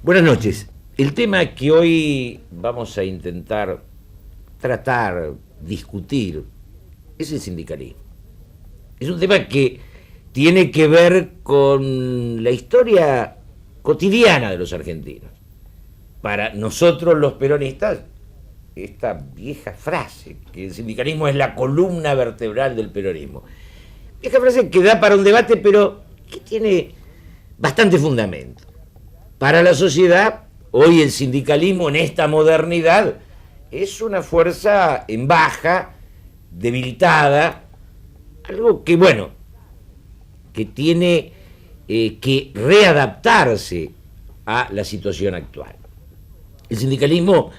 Buenas noches. El tema que hoy vamos a intentar tratar, discutir, es el sindicalismo. Es un tema que tiene que ver con la historia cotidiana de los argentinos. Para nosotros los peronistas, esta vieja frase, que el sindicalismo es la columna vertebral del peronismo. Vieja frase que da para un debate, pero que tiene bastante fundamento. Para la sociedad, hoy el sindicalismo en esta modernidad es una fuerza en baja, debilitada, algo que, bueno, que tiene que readaptarse a la situación actual. El sindicalismo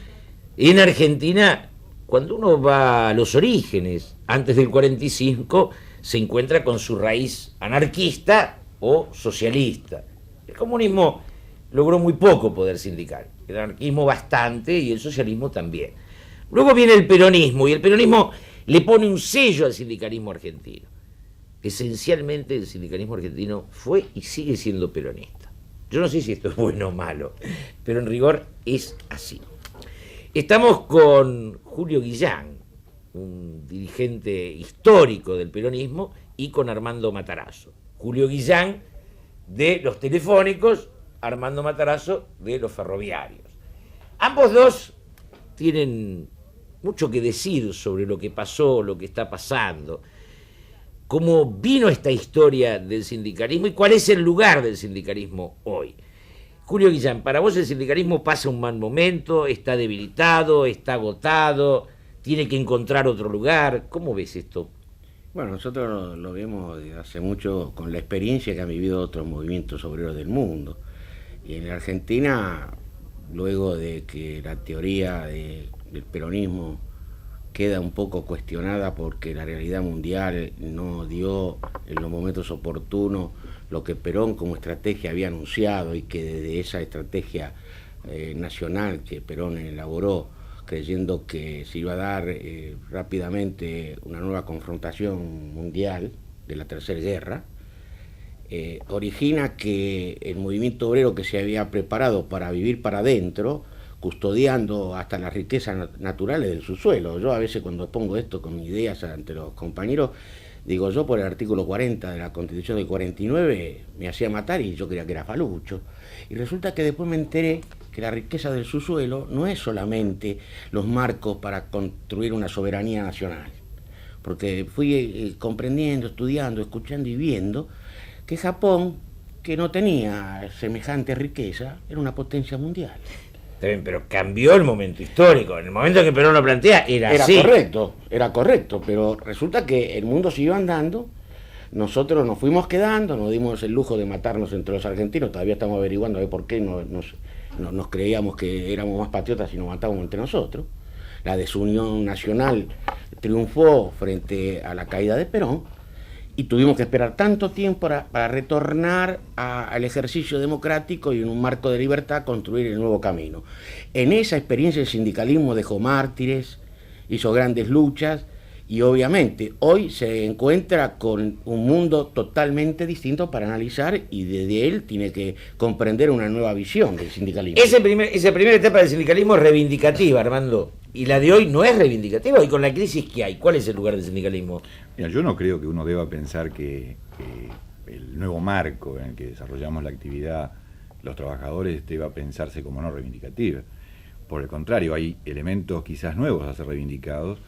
en Argentina, cuando uno va a los orígenes, antes del 45, se encuentra con su raíz anarquista o socialista. El comunismo logró muy poco poder sindical, el anarquismo bastante y el socialismo también. Luego viene el peronismo, y el peronismo le pone un sello al sindicalismo argentino. Esencialmente el sindicalismo argentino fue y sigue siendo peronista. Yo no sé si esto es bueno o malo, pero en rigor es así. Estamos con Julio Guillán, un dirigente histórico del peronismo, y con Armando Matarazzo. Julio Guillán de los telefónicos, Armando Matarazzo de los ferroviarios. Ambos dos tienen mucho que decir sobre lo que pasó, lo que está pasando, cómo vino esta historia del sindicalismo y cuál es el lugar del sindicalismo hoy. Julio Guillán, para vos el sindicalismo pasa un mal momento, está debilitado, está agotado, tiene que encontrar otro lugar. ¿Cómo ves esto? Bueno, nosotros lo vemos desde hace mucho con la experiencia que han vivido otros movimientos obreros del mundo. Y en Argentina, luego de que la teoría del peronismo queda un poco cuestionada porque la realidad mundial no dio en los momentos oportunos lo que Perón como estrategia había anunciado, y que desde esa estrategia nacional que Perón elaboró, creyendo que se iba a dar rápidamente una nueva confrontación mundial de la Tercera Guerra, origina que el movimiento obrero, que se había preparado para vivir para adentro, custodiando hasta las riquezas naturales del subsuelo. Yo a veces, cuando pongo esto con ideas ante los compañeros, digo, yo por el artículo 40 de la Constitución del 49 me hacía matar y yo creía que era falucho. Y resulta que después me enteré que la riqueza del subsuelo no es solamente los marcos para construir una soberanía nacional, porque fui comprendiendo, estudiando, escuchando y viendo que Japón, que no tenía semejante riqueza, era una potencia mundial. Pero cambió el momento histórico. En el momento que Perón lo plantea era así. Era correcto, pero resulta que el mundo siguió andando, nosotros nos fuimos quedando, nos dimos el lujo de matarnos entre los argentinos, todavía estamos averiguando a ver por qué nos creíamos que éramos más patriotas y nos matábamos entre nosotros. La desunión nacional triunfó frente a la caída de Perón, y tuvimos que esperar tanto tiempo para retornar al ejercicio democrático y en un marco de libertad construir el nuevo camino. En esa experiencia el sindicalismo dejó mártires, hizo grandes luchas, y obviamente hoy se encuentra con un mundo totalmente distinto para analizar, y desde él tiene que comprender una nueva visión del sindicalismo. Esa primera etapa del sindicalismo es reivindicativa, Armando, y la de hoy no es reivindicativa. Y con la crisis que hay, ¿cuál es el lugar del sindicalismo? Mira, yo no creo que uno deba pensar que el nuevo marco en el que desarrollamos la actividad los trabajadores deba pensarse como no reivindicativa. Por el contrario, hay elementos quizás nuevos a ser reivindicados.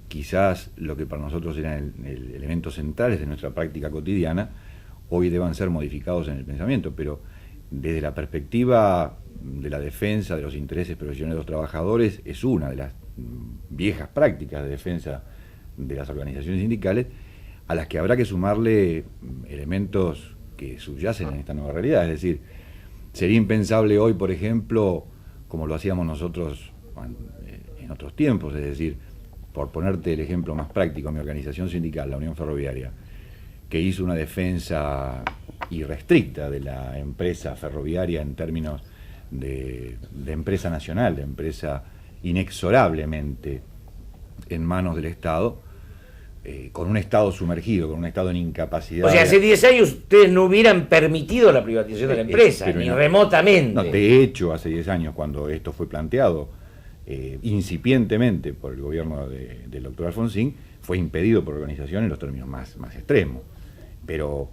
Quizás lo que para nosotros eran elementos centrales de nuestra práctica cotidiana, hoy deban ser modificados en el pensamiento, pero desde la perspectiva de la defensa de los intereses profesionales de los trabajadores, es una de las viejas prácticas de defensa de las organizaciones sindicales, a las que habrá que sumarle elementos que subyacen en esta nueva realidad. Es decir, sería impensable hoy, por ejemplo, como lo hacíamos nosotros en otros tiempos, es decir, por ponerte el ejemplo más práctico, mi organización sindical, la Unión Ferroviaria, que hizo una defensa irrestricta de la empresa ferroviaria en términos de empresa nacional, de empresa inexorablemente en manos del Estado, con un Estado sumergido, con un Estado en incapacidad. O sea, hace 10 años ustedes no hubieran permitido la privatización de la empresa, pero ni no, remotamente. No, de hecho, hace 10 años, cuando esto fue planteado incipientemente por el gobierno del doctor Alfonsín, fue impedido por organización en los términos más extremos. Pero,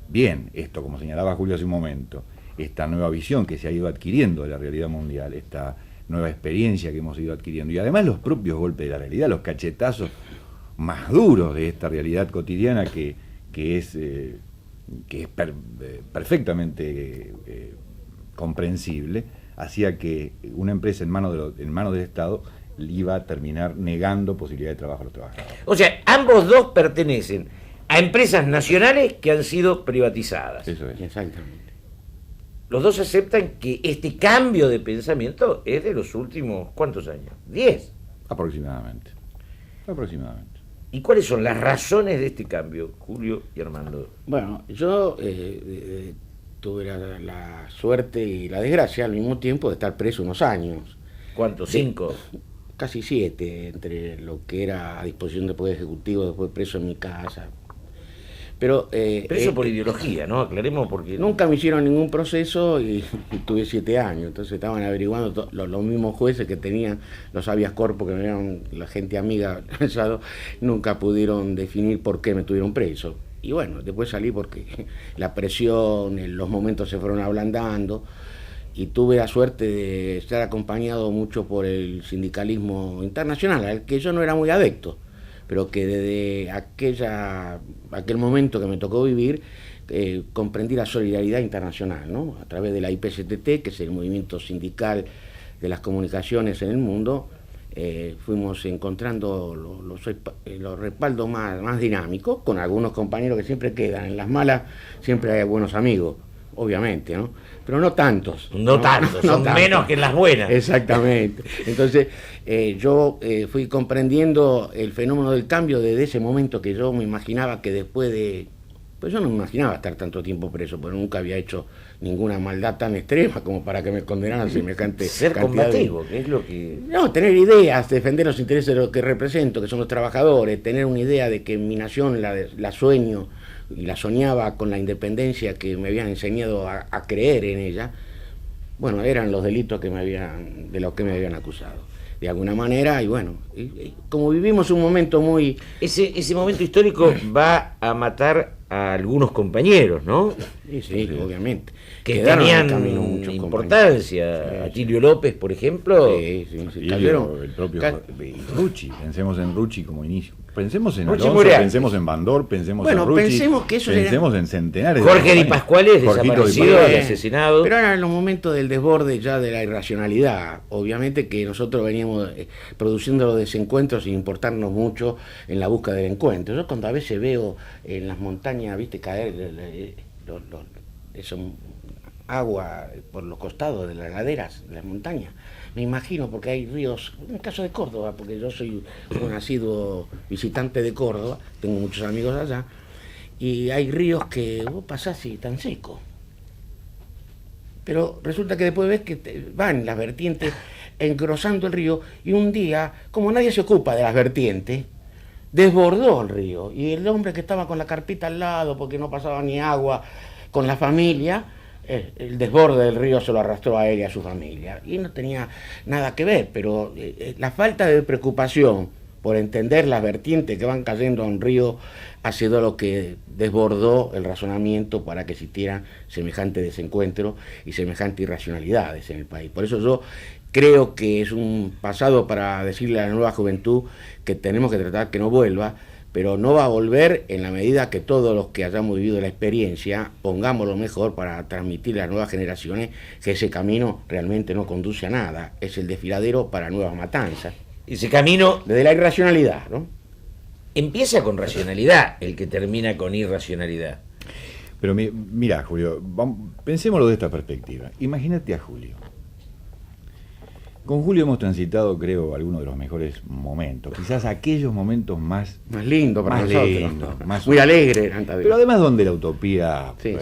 bien, esto, como señalaba Julio hace un momento, esta nueva visión que se ha ido adquiriendo de la realidad mundial, esta nueva experiencia que hemos ido adquiriendo, y además los propios golpes de la realidad, los cachetazos más duros de esta realidad cotidiana que es perfectamente comprensible, hacía que una empresa en manos del Estado iba a terminar negando posibilidad de trabajo a los trabajadores. O sea, ambos dos pertenecen a empresas nacionales que han sido privatizadas. Eso es. Exactamente. Los dos aceptan que este cambio de pensamiento es de los últimos, ¿cuántos años? 10. Aproximadamente. ¿Y cuáles son las razones de este cambio, Julio y Armando? Bueno, yo tuve la suerte y la desgracia al mismo tiempo de estar preso unos años. ¿Cuántos? 5. Casi 7, entre lo que era a disposición del Poder Ejecutivo, después preso en mi casa. Pero Preso por ideología, ¿no? Aclaremos porque... Nunca me hicieron ningún proceso y tuve 7 años, entonces estaban averiguando los mismos jueces que tenían los habeas corpus, que me eran la gente amiga, nunca pudieron definir por qué me tuvieron preso. Y bueno, después salí porque la presión, los momentos se fueron ablandando, y tuve la suerte de estar acompañado mucho por el sindicalismo internacional, al que yo no era muy adepto, pero que desde aquel momento que me tocó vivir, comprendí la solidaridad internacional, ¿no? A través de la IPCTT, que es el movimiento sindical de las comunicaciones en el mundo, fuimos encontrando los respaldos más dinámicos, con algunos compañeros que siempre quedan. En las malas siempre hay buenos amigos, obviamente, ¿no? Pero no tantos. No tantos, son tantos. Menos que en las buenas. Exactamente. Entonces, yo fui comprendiendo el fenómeno del cambio desde ese momento, que yo me imaginaba que después de... Pues yo no me imaginaba estar tanto tiempo preso, porque nunca había hecho ninguna maldad tan extrema como para que me condenaran semejante ser combativo, que es lo que... No, tener ideas, defender los intereses de los que represento, que son los trabajadores, tener una idea de que mi nación la sueño y la soñaba con la independencia que me habían enseñado a creer en ella. Bueno, eran los delitos de los que me habían acusado, de alguna manera. Y bueno, como vivimos un momento muy... Ese momento histórico va a matar a algunos compañeros, ¿no? Sí, obviamente. Que tenían importancia. Atilio López, por ejemplo. Sí, el propio Rucci. Pensemos en Rucci como inicio. Pensemos en Rucci Alonso, pensemos en Bandor, pensemos en Rucci. Pensemos en centenares. Jorge Di Pasquale desaparecido, asesinado. Pero eran los momentos del desborde ya de la irracionalidad. Obviamente que nosotros veníamos produciendo los desencuentros sin importarnos mucho en la búsqueda del encuentro. Yo cuando a veces veo en las montañas, viste, caer agua por los costados de las laderas de las montañas, me imagino, porque hay ríos, en el caso de Córdoba, porque yo soy un asiduo visitante de Córdoba, tengo muchos amigos allá, y hay ríos que vos pasás y están secos, pero resulta que después ves que van las vertientes engrosando el río, y un día, como nadie se ocupa de las vertientes, desbordó el río, y el hombre que estaba con la carpita al lado, porque no pasaba ni agua, con la familia, el desborde del río se lo arrastró a él y a su familia, y no tenía nada que ver, pero la falta de preocupación por entender las vertientes que van cayendo a un río ha sido lo que desbordó el razonamiento para que existieran semejante desencuentro y semejante irracionalidades en el país. Por eso yo creo que es un pasado para decirle a la nueva juventud que tenemos que tratar que no vuelva, pero no va a volver en la medida que todos los que hayamos vivido la experiencia pongamos lo mejor para transmitirle a las nuevas generaciones que ese camino realmente no conduce a nada, es el desfiladero para nuevas matanzas. Ese camino... Desde la irracionalidad, ¿no? Empieza con racionalidad, el que termina con irracionalidad. Pero mira, Julio, pensémoslo de esta perspectiva. Imagínate a Julio. Con Julio hemos transitado, creo, algunos de los mejores momentos. Quizás aquellos momentos más lindos para nosotros. Lindo, muy alegres. Pero además donde la utopía sí.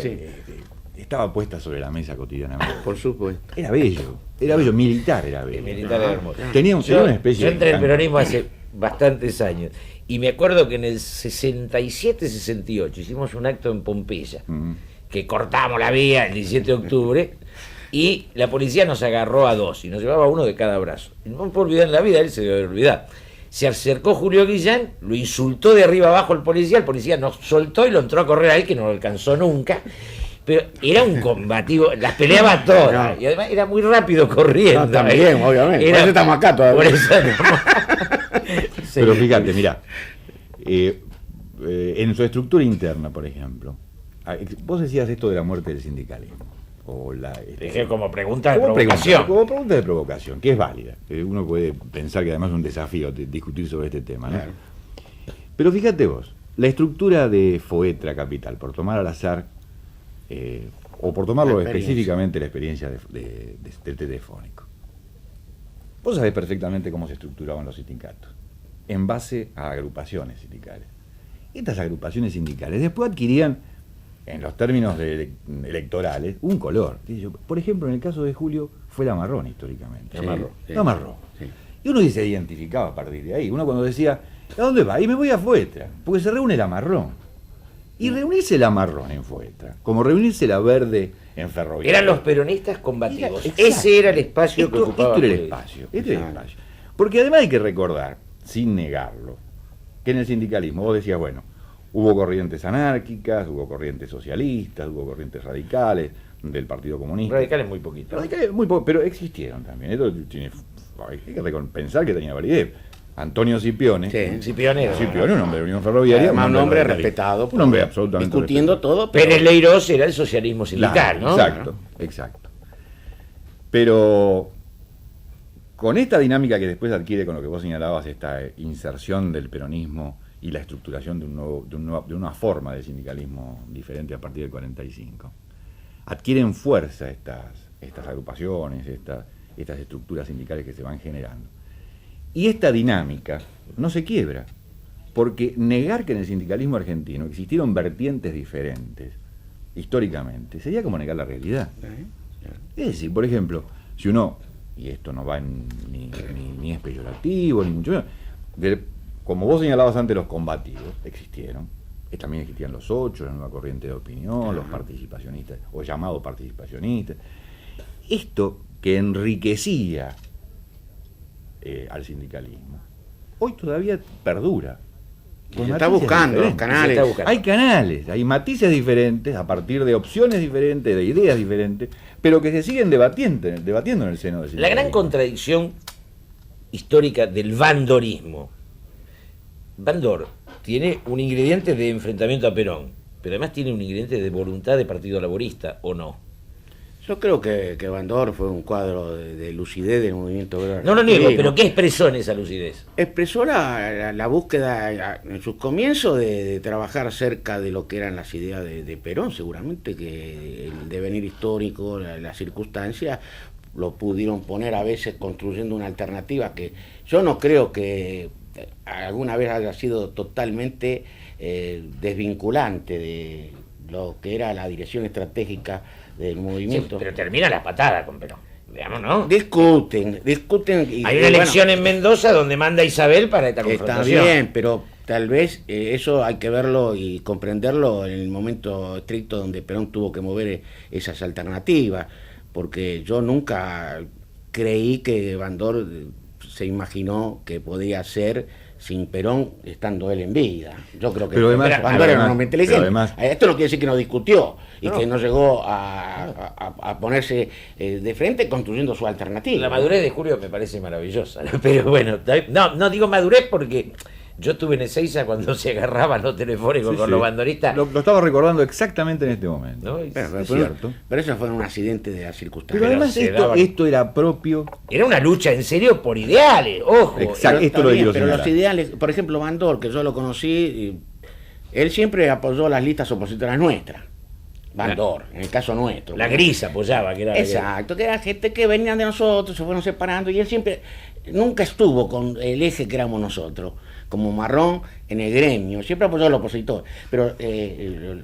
estaba puesta sobre la mesa cotidianamente. Por supuesto. Era bello, militar era bello. Militar era hermoso. Tenía una especie yo entré en el peronismo hace bastantes años. Y me acuerdo que en el 67-68 hicimos un acto en Pompeya, que cortamos la vía el 17 de octubre, y la policía nos agarró a dos, y nos llevaba uno de cada brazo. Y no me puedo olvidar en la vida, él se debe olvidar. Se acercó Julio Guillán, lo insultó de arriba abajo el policía nos soltó y lo entró a correr a él, que no lo alcanzó nunca. Pero era un combativo, las peleaba todas, y además era muy rápido corriendo. No, también, obviamente. Por eso estamos acá todavía. Por eso estamos... Sí. Pero fíjate, mira, en su estructura interna, por ejemplo, vos decías esto de la muerte del sindicalismo. O Dije como pregunta de provocación. Como pregunta de provocación, que es válida. Uno puede pensar que además es un desafío discutir sobre este tema, ¿no? Claro. Pero fíjate vos, la estructura de Foetra Capital, por tomar al azar, o por tomarlo específicamente la experiencia del Telefónico. Vos sabés perfectamente cómo se estructuraban los sindicatos, en base a agrupaciones sindicales. Estas agrupaciones sindicales después adquirían, en los términos electorales, un color. Por ejemplo, en el caso de Julio, fue la marrón históricamente. La marrón. Sí. Y uno se identificaba a partir de ahí. Uno cuando decía, ¿a dónde va? Y me voy a Foetra, porque se reúne la marrón. Y reunirse la marrón en Foetra, como reunirse la verde en Ferroviaria. Eran los peronistas combativos. Exacto. Ese era el espacio que ocupaba. Esto era el espacio. Este era el espacio. Porque además hay que recordar, sin negarlo, que en el sindicalismo vos decías, bueno, hubo corrientes anárquicas, hubo corrientes socialistas, hubo corrientes radicales del Partido Comunista. Radicales muy poquito. Radicales muy poco, pero existieron también. Esto hay que pensar que tenía validez. Antonio Scipione, Scipione, un hombre de Unión Ferroviaria, un hombre respetado, un hombre absolutamente discutiendo respetado. todo. Pérez Leirós era el socialismo sindical, ¿no? Exacto. Pero con esta dinámica que después adquiere con lo que vos señalabas, esta inserción del peronismo y la estructuración de una forma de sindicalismo diferente a partir del 45, adquieren fuerza estas agrupaciones, estas estructuras sindicales que se van generando. Y esta dinámica no se quiebra, porque negar que en el sindicalismo argentino existieron vertientes diferentes, históricamente, sería como negar la realidad. Es decir, por ejemplo, si uno, y esto no va ni es peyorativo, ni mucho menos, como vos señalabas antes, los combativos existieron, también existían los 8, la nueva corriente de opinión, los participacionistas, o llamados participacionistas. Esto que enriquecía al sindicalismo, hoy todavía perdura. Se está buscando los canales. Hay canales, hay matices diferentes, a partir de opciones diferentes, de ideas diferentes, pero que se siguen debatiendo en el seno del sindicalismo. La gran contradicción histórica del bandorismo. Bandor tiene un ingrediente de enfrentamiento a Perón, pero además tiene un ingrediente de voluntad de Partido Laborista, ¿o no? Yo creo que Bandor fue un cuadro de lucidez del movimiento obrero. No lo niego, pero ¿qué expresó en esa lucidez? Expresó la búsqueda en sus comienzos de trabajar cerca de lo que eran las ideas de Perón. Seguramente que el devenir histórico, las circunstancias, lo pudieron poner a veces construyendo una alternativa que yo no creo que alguna vez haya sido totalmente desvinculante de lo que era la dirección estratégica del movimiento. Sí, pero termina la patada con Perón, digamos, ¿no? Discuten. Hay una elección en Mendoza donde manda Isabel para esta confrontación. Está bien, pero tal vez eso hay que verlo y comprenderlo en el momento estricto donde Perón tuvo que mover esas alternativas, porque yo nunca creí que Bandor se imaginó que podía ser sin Perón estando él en vida. Yo creo que Bandor era un hombre inteligente. Esto no quiere decir que no discutió y que no llegó a ponerse de frente construyendo su alternativa. La madurez de Julio me parece maravillosa, pero bueno, no digo madurez porque yo estuve en Ezeiza cuando se agarraban los telefónicos con los bandoristas. Lo estaba recordando exactamente en este momento. ¿No? Es cierto. Pero eso fue un accidente de las circunstancias. Pero además esto era propio. Era una lucha en serio por ideales, ojo. Exacto, esto lo quiero pero señalar. Los ideales, por ejemplo, Bandor, que yo lo conocí, él siempre apoyó las listas opositoras nuestras. Bandor, en el caso nuestro. La Gris apoyaba, que era. Exacto, que era gente que venían de nosotros, se fueron separando, y él siempre, nunca estuvo con el eje que éramos nosotros, como marrón en el gremio, siempre apoyó al opositor. Pero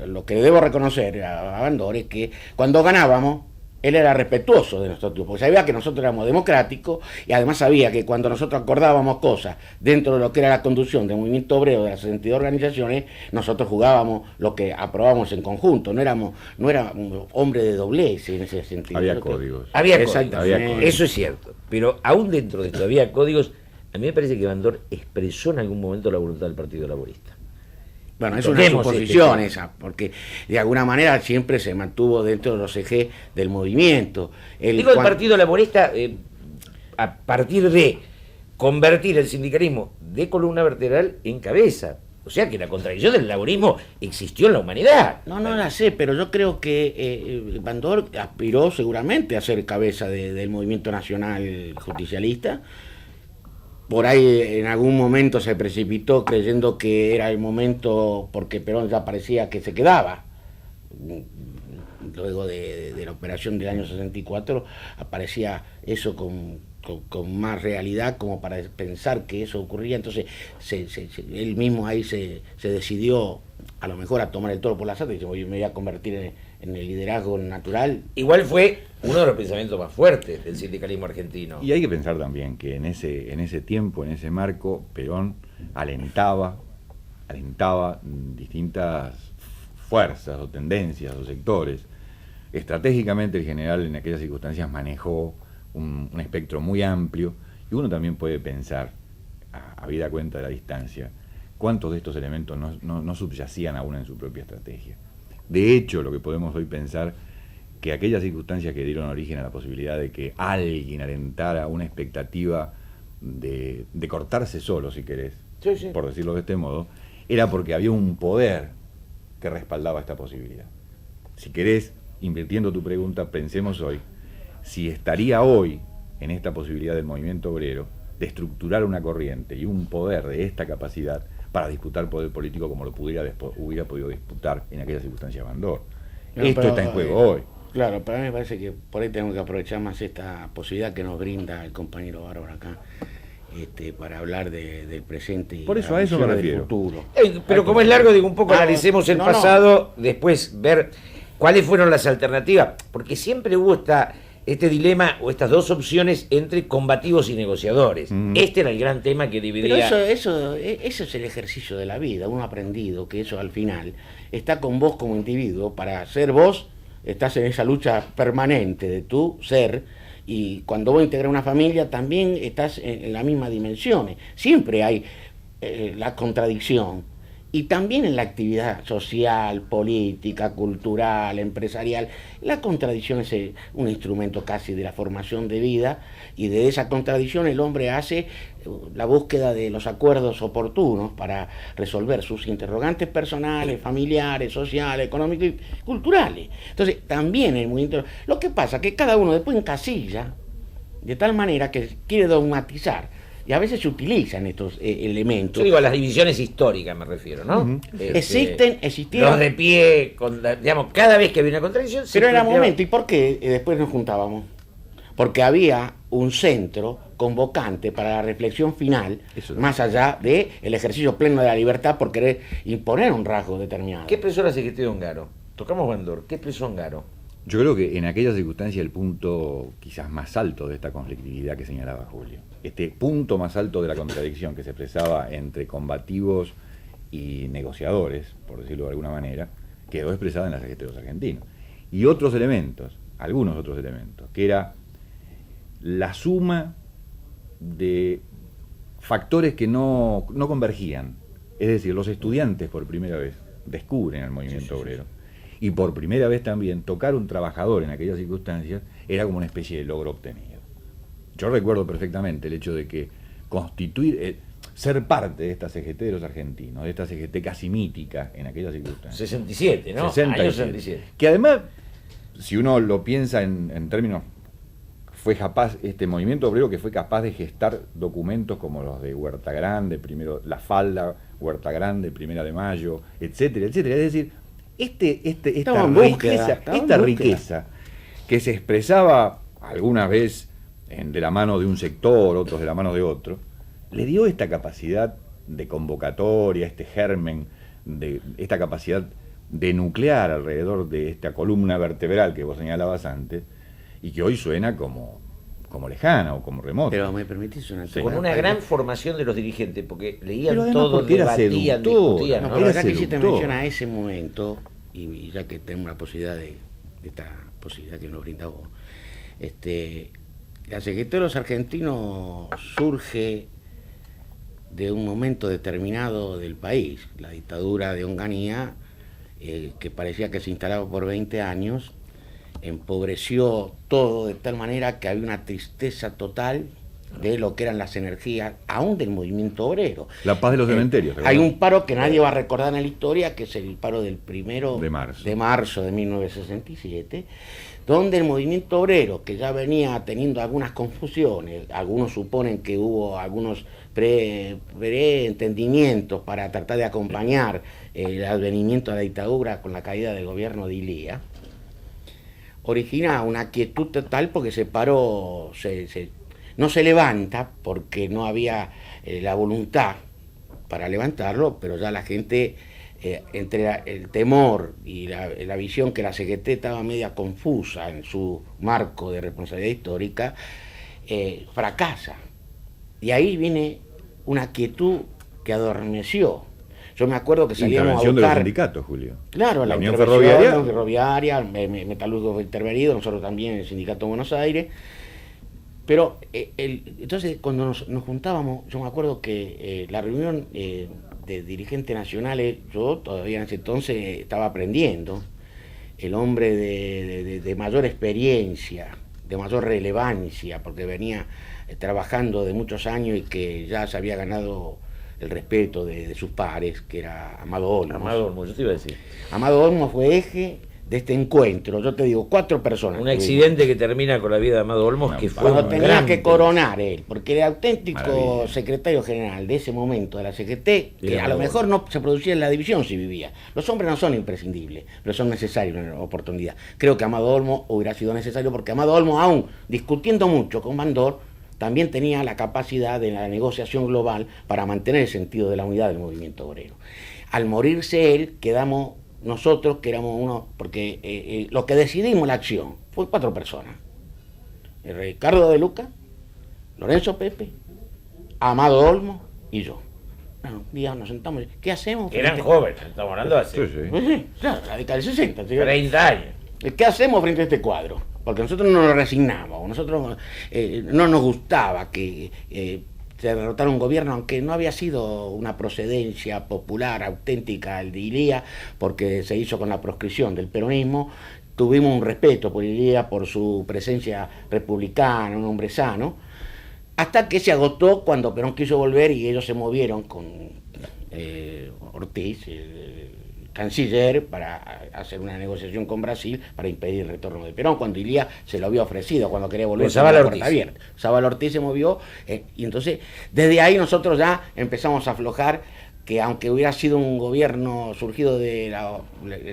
lo que debo reconocer a Bandor es que cuando ganábamos, él era respetuoso de nosotros, porque sabía que nosotros éramos democráticos y además sabía que cuando nosotros acordábamos cosas dentro de lo que era la conducción del movimiento obrero de las 62 organizaciones, nosotros jugábamos lo que aprobábamos en conjunto, no era un hombre de doblez en ese sentido. Había códigos. Había Exactamente. códigos, eso es cierto, pero aún dentro de esto había códigos. A mí me parece que Bandor expresó en algún momento la voluntad del Partido Laborista. Bueno, es una Toquemos suposición este tema. esa, porque de alguna manera siempre se mantuvo dentro de los ejes del movimiento. El Partido Laborista, a partir de convertir el sindicalismo de columna vertebral en cabeza. O sea que la contradicción del laborismo existió en la humanidad. No la sé, pero yo creo que Bandor aspiró seguramente a ser cabeza del movimiento nacional justicialista. Por ahí en algún momento se precipitó creyendo que era el momento, porque Perón ya parecía que se quedaba. Luego de la operación del año 64 aparecía eso con más realidad como para pensar que eso ocurría. Entonces él mismo ahí se decidió a lo mejor a tomar el toro por las astas y dice, oye, me voy a convertir en el liderazgo natural. Igual fue uno de los pensamientos más fuertes del sindicalismo argentino. Y hay que pensar también que en ese tiempo, en ese marco, Perón alentaba distintas fuerzas o tendencias o sectores. Estratégicamente el general en aquellas circunstancias manejó un espectro muy amplio, y uno también puede pensar, habida cuenta de la distancia, cuántos de estos elementos no subyacían aún en su propia estrategia. De hecho, lo que podemos hoy pensar, que aquellas circunstancias que dieron origen a la posibilidad de que alguien alentara una expectativa de cortarse solo, si querés, Sí. por decirlo de este modo, era porque había un poder que respaldaba esta posibilidad. Si querés, invirtiendo tu pregunta, pensemos hoy, si estaría hoy en esta posibilidad del movimiento obrero de estructurar una corriente y un poder de esta capacidad para disputar poder político como lo hubiera podido disputar en aquella circunstancia Bandor. Esto está en juego hoy. Claro, pero a mí me parece que por ahí tenemos que aprovechar más esta posibilidad que nos brinda el compañero Bárbaro acá, para hablar del presente y Por eso, la a eso me visión del refiero. futuro. Pero como es largo, digo, un poco analicemos el no. pasado, después ver cuáles fueron las alternativas, porque siempre hubo este dilema o estas dos opciones entre combativos y negociadores. Este era el gran tema que dividía. Pero eso es el ejercicio de la vida. Uno ha aprendido que eso al final está con vos como individuo. Para ser vos, estás en esa lucha permanente de tu ser, y cuando vos integras una familia también estás en la misma dimensión. Siempre hay la contradicción. Y también en la actividad social, política, cultural, empresarial, la contradicción es un instrumento casi de la formación de vida, y de esa contradicción el hombre hace la búsqueda de los acuerdos oportunos para resolver sus interrogantes personales, familiares, sociales, económicos y culturales. Entonces, también el movimiento... Lo que pasa es que cada uno después encasilla de tal manera que quiere dogmatizar. Y a veces se utilizan estos elementos. Yo digo a las divisiones históricas me refiero, ¿no? Existieron. Los de pie, digamos, cada vez que había una contradicción... Pero era momento. ¿Y por qué después nos juntábamos? Porque había un centro convocante para la reflexión final, más allá del ejercicio pleno de la libertad por querer imponer un rasgo determinado. ¿Qué expresó la Secretaría de Ongaro? Tocamos Bandor. ¿Qué expresó Ongaro? Yo creo que en aquella circunstancia el punto quizás más alto de esta conflictividad que señalaba Julio, este punto más alto de la contradicción que se expresaba entre combativos y negociadores, por decirlo de alguna manera, quedó expresada en la Secretaría de los Argentinos. Y otros elementos, algunos otros elementos, que era la suma de factores que no convergían. Es decir, los estudiantes por primera vez descubren el movimiento obrero. Y por primera vez también tocar un trabajador en aquellas circunstancias era como una especie de logro obtenido. Yo recuerdo perfectamente el hecho de que ser parte de esta CGT de los argentinos, de esta CGT casi mítica en aquellas circunstancias. 67, ¿no? 67. Año 67. Que además, si uno lo piensa en términos, fue capaz, este movimiento obrero que fue capaz de gestar documentos como los de Huerta Grande, primero La Falda, Huerta Grande, 1 de Mayo, etcétera, etcétera. Es decir, esta riqueza que se expresaba alguna vez de la mano de un sector, otros de la mano de otro, le dio esta capacidad de convocatoria, este germen, de esta capacidad de nuclear alrededor de esta columna vertebral que vos señalabas antes, y que hoy suena como lejana o como remota. Pero me permitís una Con una gran formación de los dirigentes, porque leían Pero además todo, porque era debatían, seductora, discutían. No, ¿no? pero Era ya que hiciste seductor. mención a ese momento, y ya que tenemos la posibilidad de esta posibilidad que nos brinda vos, la CGT de los argentinos surge de un momento determinado del país, la dictadura de Onganía, que parecía que se instalaba por 20 años, empobreció todo de tal manera que había una tristeza total de lo que eran las energías, aún del movimiento obrero. La paz de los cementerios. ¿te Hay acuerdas? un paro que nadie va a recordar en la historia, que es el paro del 1 De marzo. de 1967, donde el movimiento obrero, que ya venía teniendo algunas confusiones, algunos suponen que hubo algunos preentendimientos para tratar de acompañar el advenimiento de la dictadura con la caída del gobierno de Ilía, origina una quietud total porque se paró, no se levanta porque no había la voluntad para levantarlo, pero ya la gente, entre el temor y la visión que la CGT estaba media confusa en su marco de responsabilidad histórica, fracasa. Y ahí viene una quietud que adormeció. Yo me acuerdo que salíamos a Intervención de los buscar... sindicatos, Julio. Claro, la Unión intervención Ferroviaria. Metalúrgico fue intervenido, nosotros también, el Sindicato de Buenos Aires. Pero entonces cuando nos juntábamos, yo me acuerdo que la reunión de dirigentes nacionales, yo todavía en ese entonces estaba aprendiendo, el hombre de mayor experiencia, de mayor relevancia, porque venía trabajando de muchos años y que ya se había ganado el respeto de sus pares, que era Amado Olmos. Amado Olmos, yo te iba a decir. Amado Olmos fue eje de este encuentro, yo te digo, 4 personas. Un accidente que termina con la vida de Amado Olmos, que fue Cuando un tenía gran que coronar él, porque el auténtico Maravilla. secretario general de ese momento de la CGT, que Era a lo Amado mejor no se producía en la división si vivía. Los hombres no son imprescindibles, pero son necesarios en la oportunidad. Creo que Amado Olmos hubiera sido necesario porque Amado Olmos, aún discutiendo mucho con Bandor, también tenía la capacidad de la negociación global para mantener el sentido de la unidad del movimiento obrero. Al morirse él, quedamos nosotros, que éramos uno, porque lo que decidimos la acción fue 4 personas. Ricardo de Luca, Lorenzo Pepe, Amado Olmos y yo. Bueno, un día nos sentamos, ¿qué hacemos? Eran jóvenes, estamos hablando de hace Sí, sí. Sí, claro, la década del 60. ¿Sí? 30 años. ¿Qué hacemos frente a este cuadro? Porque nosotros no nos resignamos, nosotros no nos gustaba que se derrotara un gobierno, aunque no había sido una procedencia popular, auténtica, el de Ilía, porque se hizo con la proscripción del peronismo. Tuvimos un respeto por Ilía, por su presencia republicana, un hombre sano, hasta que se agotó cuando Perón quiso volver y ellos se movieron con Ortiz, el canciller, para hacer una negociación con Brasil para impedir el retorno de Perón, cuando Ilía se lo había ofrecido, cuando quería volver Con Zabal la Ortiz. puerta abierta. Zabal Ortiz se movió, y entonces desde ahí nosotros ya empezamos a aflojar, que aunque hubiera sido un gobierno surgido del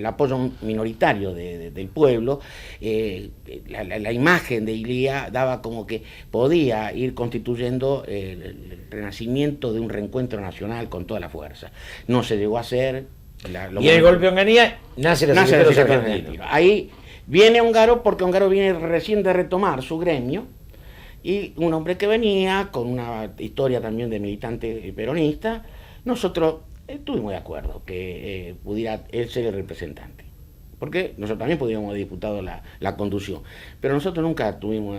apoyo minoritario del pueblo, la imagen de Ilía daba como que podía ir constituyendo el renacimiento de un reencuentro nacional con toda la fuerza. No se llegó a hacer. Y el golpe de Onganía nace la Nace CGT de los CGT argentinos. argentino. Ahí viene Ongaro, porque Ongaro viene recién de retomar su gremio, y un hombre que venía con una historia también de militante peronista. Nosotros estuvimos de acuerdo que pudiera él ser el representante, porque nosotros también podíamos haber disputado la conducción, pero nosotros nunca tuvimos,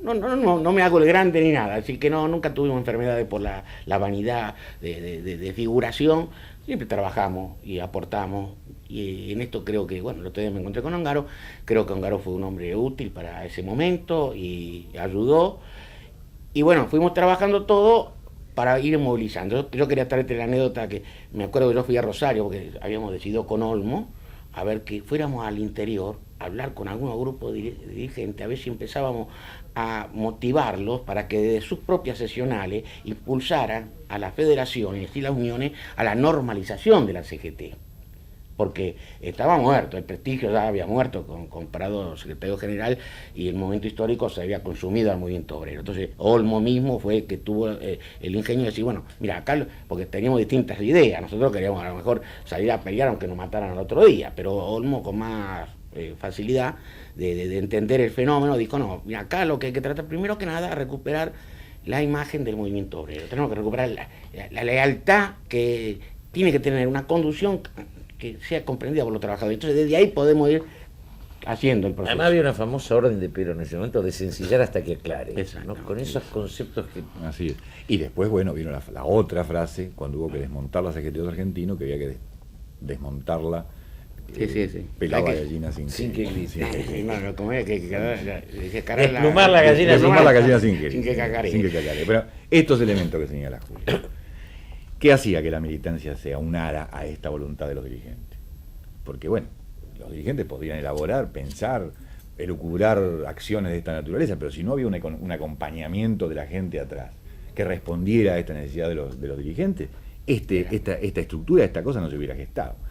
no me hago el grande ni nada, así que nunca tuvimos enfermedades por la vanidad de figuración. Siempre trabajamos y aportamos, y en esto creo que, bueno, el otro día me encontré con Ongaro, creo que Ongaro fue un hombre útil para ese momento y ayudó, y bueno, fuimos trabajando todo para ir movilizando. Yo quería traerte la anécdota que me acuerdo que yo fui a Rosario, porque habíamos decidido con Olmo, a ver que fuéramos al interior, a hablar con algunos grupos de dirigentes, a ver si empezábamos a motivarlos para que desde sus propias seccionales impulsaran a las federaciones y las uniones a la normalización de la CGT. Porque estaba muerto, el prestigio ya había muerto con Prado, secretario general, y el momento histórico se había consumido al movimiento obrero. Entonces Olmo mismo fue el que tuvo el ingenio de decir, bueno, mira, acá, porque teníamos distintas ideas, nosotros queríamos a lo mejor salir a pelear aunque nos mataran al otro día, pero Olmo con más facilidad de entender el fenómeno, dijo, no, mira, acá lo que hay que tratar primero que nada es recuperar la imagen del movimiento obrero. Tenemos que recuperar la lealtad que tiene que tener una conducción que sea comprendida por los trabajadores. Entonces, desde ahí podemos ir haciendo el proceso. Además había una famosa orden de Perón en ese momento de sencillar hasta que aclare, ¿no? Con esos conceptos que... Así es. Y después, bueno, vino la otra frase, cuando hubo que desmontar la Secretaría de Argentino, que había que desmontarla. Sí. Pelaba gallina sin que grite. No, como es que desplumar la gallina sin que cacare. Pero estos elementos que señala Julio, ¿qué hacía que la militancia se aunara a esta voluntad de los dirigentes? Porque, bueno, los dirigentes podían elaborar, pensar, elucubrar acciones de esta naturaleza, pero si no había un acompañamiento de la gente atrás que respondiera a esta necesidad de los dirigentes, esta estructura, esta cosa no se hubiera gestado.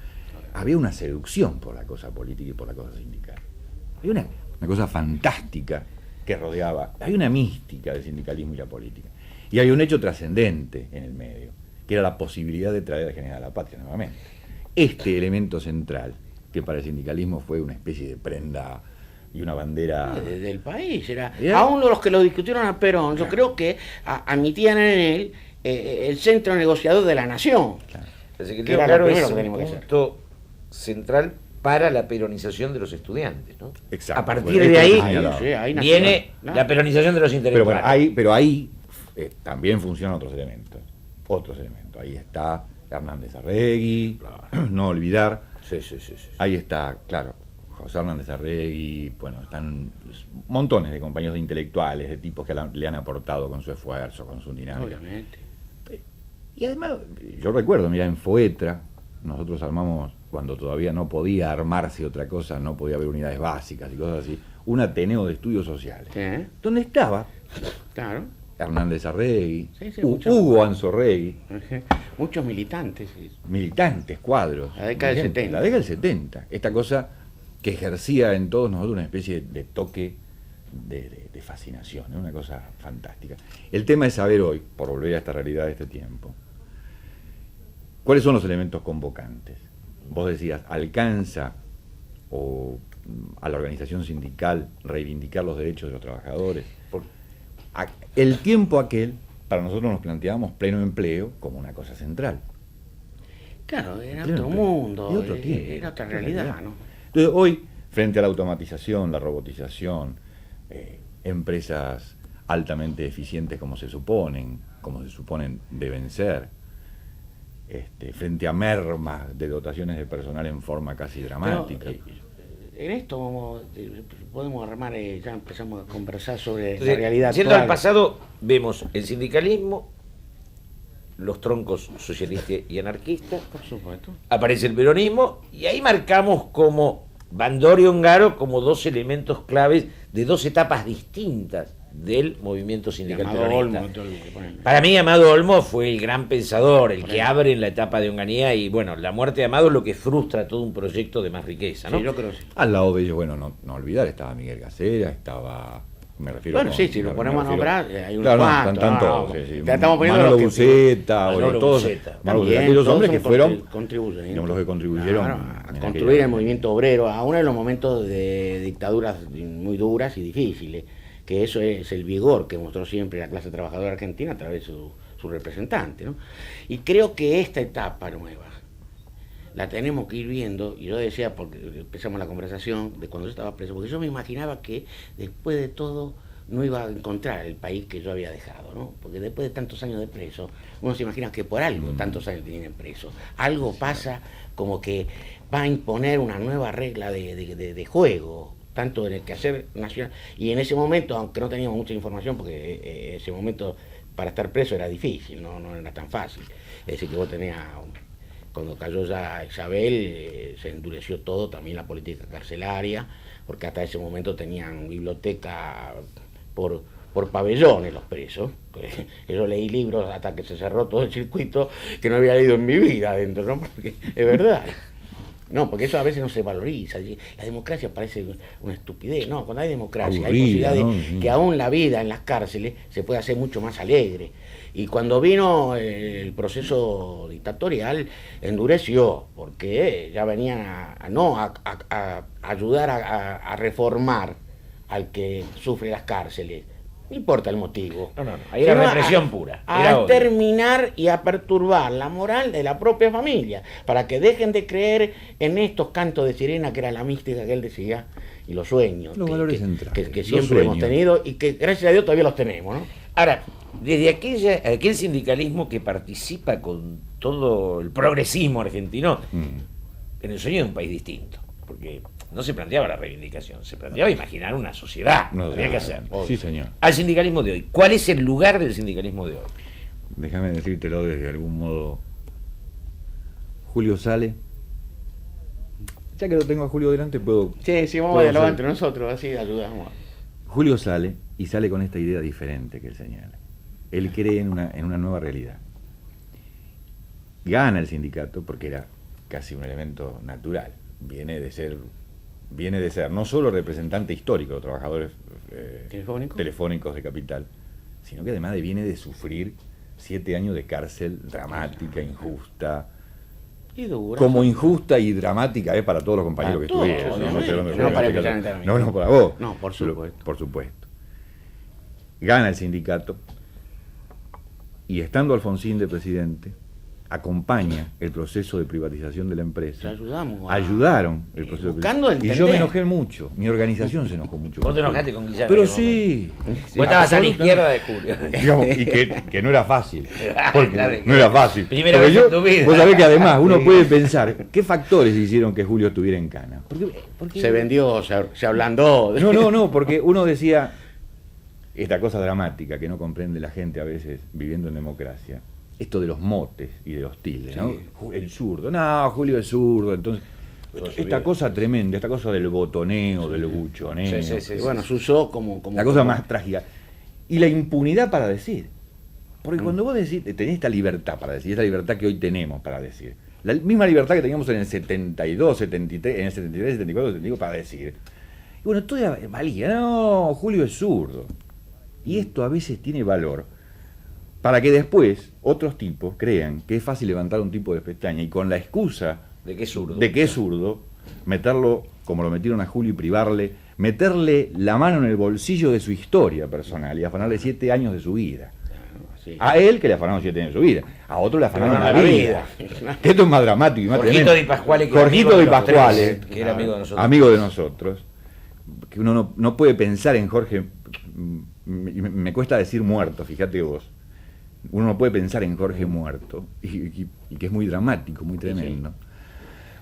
Había una seducción por la cosa política y por la cosa sindical. Había una cosa fantástica que rodeaba, había una mística del sindicalismo y la política. Y había un hecho trascendente en el medio, que era la posibilidad de traer a General a la Patria nuevamente. Este elemento central, que para el sindicalismo fue una especie de prenda y una bandera del país, aún los que lo discutieron a Perón, yo creo que admitían en él el centro negociador de la nación. Así que claro, es un punto central para la peronización de los estudiantes, ¿no? Exacto. A partir de ahí viene la peronización de los intelectuales. Pero ahí también funcionan otros elementos. Ahí está Hernández Arregui, claro. No olvidar. Sí. Ahí está, claro, José Hernández Arregui, bueno, están montones de compañeros intelectuales, de tipos que le han aportado con su esfuerzo, con su dinámica. Obviamente. Y además, yo recuerdo, mira, en Foetra, nosotros armamos, cuando todavía no podía armarse otra cosa, no podía haber unidades básicas y cosas así, un Ateneo de Estudios Sociales, donde estaba Hernández Arregui, Hugo Anzorregui, muchos militantes, cuadros, la década del 70, esta cosa que ejercía en todos nosotros una especie de toque de fascinación, una cosa fantástica. El tema es saber hoy, por volver a esta realidad de este tiempo, ¿cuáles son los elementos convocantes? Vos decías, ¿alcanza a la organización sindical reivindicar los derechos de los trabajadores? El tiempo aquel, para nosotros nos planteábamos pleno empleo como una cosa central. Claro, era otro mundo, era otra realidad, ¿no? Entonces hoy, frente a la automatización, la robotización, empresas altamente eficientes como se suponen deben ser, frente a mermas de dotaciones de personal en forma casi dramática. En esto podemos armar, ya empezamos a conversar sobre Entonces, la realidad yendo actual. al pasado, vemos el sindicalismo, los troncos socialistas y anarquistas, Por supuesto. aparece el peronismo, y ahí marcamos como Bandori y Ongaro como dos elementos claves de dos etapas distintas del movimiento sindical peronista. Para mí Amado Olmo fue el gran pensador, el que abre en la etapa de Onganía, y bueno, la muerte de Amado es lo que frustra todo un proyecto de más riqueza, ¿no? Sí, yo creo que sí. Al lado de ellos, bueno, no olvidar, estaba Miguel Gacera, estaba... Me refiero si lo ponemos a nombrar, hay unos claro, cuantos. están todos. Sí. Ya estamos poniendo Manolo los que... Buceta, todos aquellos hombres que fueron contribuyen, los que contribuyeron a construir el movimiento obrero, aún en los momentos de dictaduras muy duras y difíciles, que eso es el vigor que mostró siempre la clase trabajadora argentina a través de su representante, ¿no? Y creo que esta etapa nueva la tenemos que ir viendo, y yo decía, porque empezamos la conversación de cuando yo estaba preso, porque yo me imaginaba que después de todo no iba a encontrar el país que yo había dejado, ¿no? Porque después de tantos años de preso, uno se imagina que por algo tantos años tienen preso. Algo pasa como que va a imponer una nueva regla de juego, tanto en el quehacer nacional, y en ese momento, aunque no teníamos mucha información, porque ese momento para estar preso era difícil, no era tan fácil. Es decir, que vos tenías... Cuando cayó ya Isabel, se endureció todo, también la política carcelaria, porque hasta ese momento tenían biblioteca por pabellones los presos. Yo leí libros hasta que se cerró todo el circuito que no había leído en mi vida adentro, ¿no? Porque es verdad. No, porque eso a veces no se valoriza. La democracia parece una estupidez. No, cuando hay democracia Aburrida, hay posibilidad ¿no? de que aún la vida en las cárceles se pueda hacer mucho más alegre. Y cuando vino el proceso dictatorial, endureció, porque ya venían a ayudar a reformar al que sufre las cárceles. No importa el motivo. No. Ahí era Sino represión pura. A Era odio. terminar y a perturbar la moral de la propia familia, para que dejen de creer en estos cantos de sirena, que era la mística que él decía, y los sueños Los valores centrales, que los siempre hemos sueños. tenido y que gracias a Dios todavía los tenemos, ¿no? Ahora, desde aquel sindicalismo que participa con todo el progresismo argentino en el sueño de un país distinto, porque no se planteaba la reivindicación, se planteaba imaginar una sociedad, No, había que hacer. Sí, señor. Al sindicalismo de hoy, ¿cuál es el lugar del sindicalismo de hoy? Déjame decírtelo desde algún modo. Julio sale. Ya que lo tengo a Julio delante, puedo. Sí, vamos a puedo dialogar hacer- entre nosotros, así ayudamos. Julio sale y sale con esta idea diferente que él señala. Él cree en una nueva realidad. Gana el sindicato porque era casi un elemento natural. Viene de ser no solo representante histórico de los trabajadores telefónicos de Capital, sino que además viene de sufrir 7 años de cárcel dramática, injusta. Y dura. Como injusta y dramática es para todos los compañeros que Todos, estuvieron. obviamente. estoy hablando de No Julio, para estoy especialmente hablando- a mí. no, para vos. No, por supuesto. Por supuesto. Gana el sindicato y estando Alfonsín de presidente, acompaña el proceso de privatización de la empresa. Le ayudamos. Ayudaron el proceso buscando de privatización. Y yo me enojé mucho. Mi organización se enojó mucho. Vos te enojaste con Guillermo. Pero en ese sí. momento. Vos estabas a la absolutamente. izquierda de Julio. Digamos, y que no era fácil. Porque Claro, no era fácil. primera Porque vez en tu vida. Vos sabés que además uno puede pensar qué factores hicieron que Julio estuviera en cana. Porque Se vendió, se ablandó. no, porque uno decía esta cosa dramática que no comprende la gente a veces viviendo en democracia. Esto de los motes y de los tildes, ¿no? El zurdo. No, Julio es zurdo. Entonces, esta cosa tremenda, esta cosa del botoneo, del buchoneo. Sí. Y bueno, se usó como La cosa más trágica. Y la impunidad para decir. Porque cuando vos decís, tenés esta libertad para decir, esta libertad que hoy tenemos para decir, la misma libertad que teníamos en el 72, 73, en el 73, 74, 75 para decir. Y bueno, todo valía, no, Julio es zurdo. Y esto a veces tiene valor para que después otros tipos crean que es fácil levantar a un tipo de pestaña y con la excusa ¿De qué zurdo? de que es zurdo, meterlo, como lo metieron a Julio, y privarle, meterle la mano en el bolsillo de su historia personal y afanarle 7 años de su vida. Sí. A él que le afanaron 7 años de su vida, a otro le afanaron La la vida. vida. Esto es más dramático y más Jorgito tremendo. Di Pasquale, que era Jorgito amigo Di de los Pasquale, tres, que era amigo de nosotros. amigo de nosotros, que uno no puede pensar en Jorge, me cuesta decir muerto, fíjate vos. Uno no puede pensar en Jorge muerto, y que es muy dramático, muy tremendo.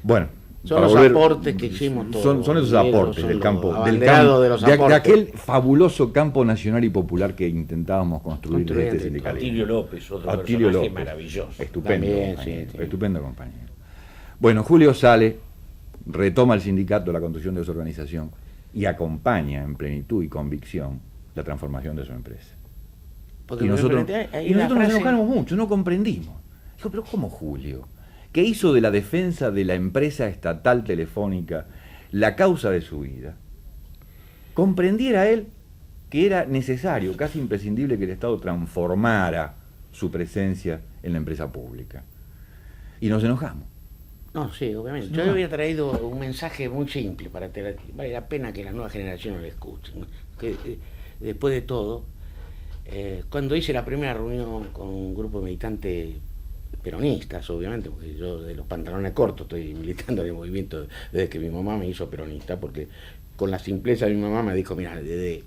Bueno, Son para los volver- aportes que hicimos todos. Son esos Diego, aportes son del los campo, abanderados de los de aportes. aquel fabuloso campo nacional y popular que intentábamos construir desde este Construir, sindicalismo. Atilio López, otro Atilio personaje López. maravilloso. Estupendo, También, compañero, sí. estupendo compañero. Bueno, Julio sale, retoma el sindicato la construcción de su organización y acompaña en plenitud y convicción la transformación de su empresa. Porque Y nosotros, hay y una nosotros nos frase- enojamos mucho, no comprendimos. Dijo, pero ¿cómo Julio? Que hizo de la defensa de la empresa estatal telefónica la causa de su vida. Comprendiera él que era necesario, casi imprescindible, que el Estado transformara su presencia en la empresa pública. Y nos enojamos. No, sí, obviamente. No. Yo le había traído un mensaje muy simple para vale la pena que las nuevas generaciones lo escuchen. Que después de todo, cuando hice la primera reunión con un grupo de militantes peronistas, obviamente, porque yo de los pantalones cortos estoy militando en el movimiento desde que mi mamá me hizo peronista, porque con la simpleza de mi mamá me dijo, mira, desde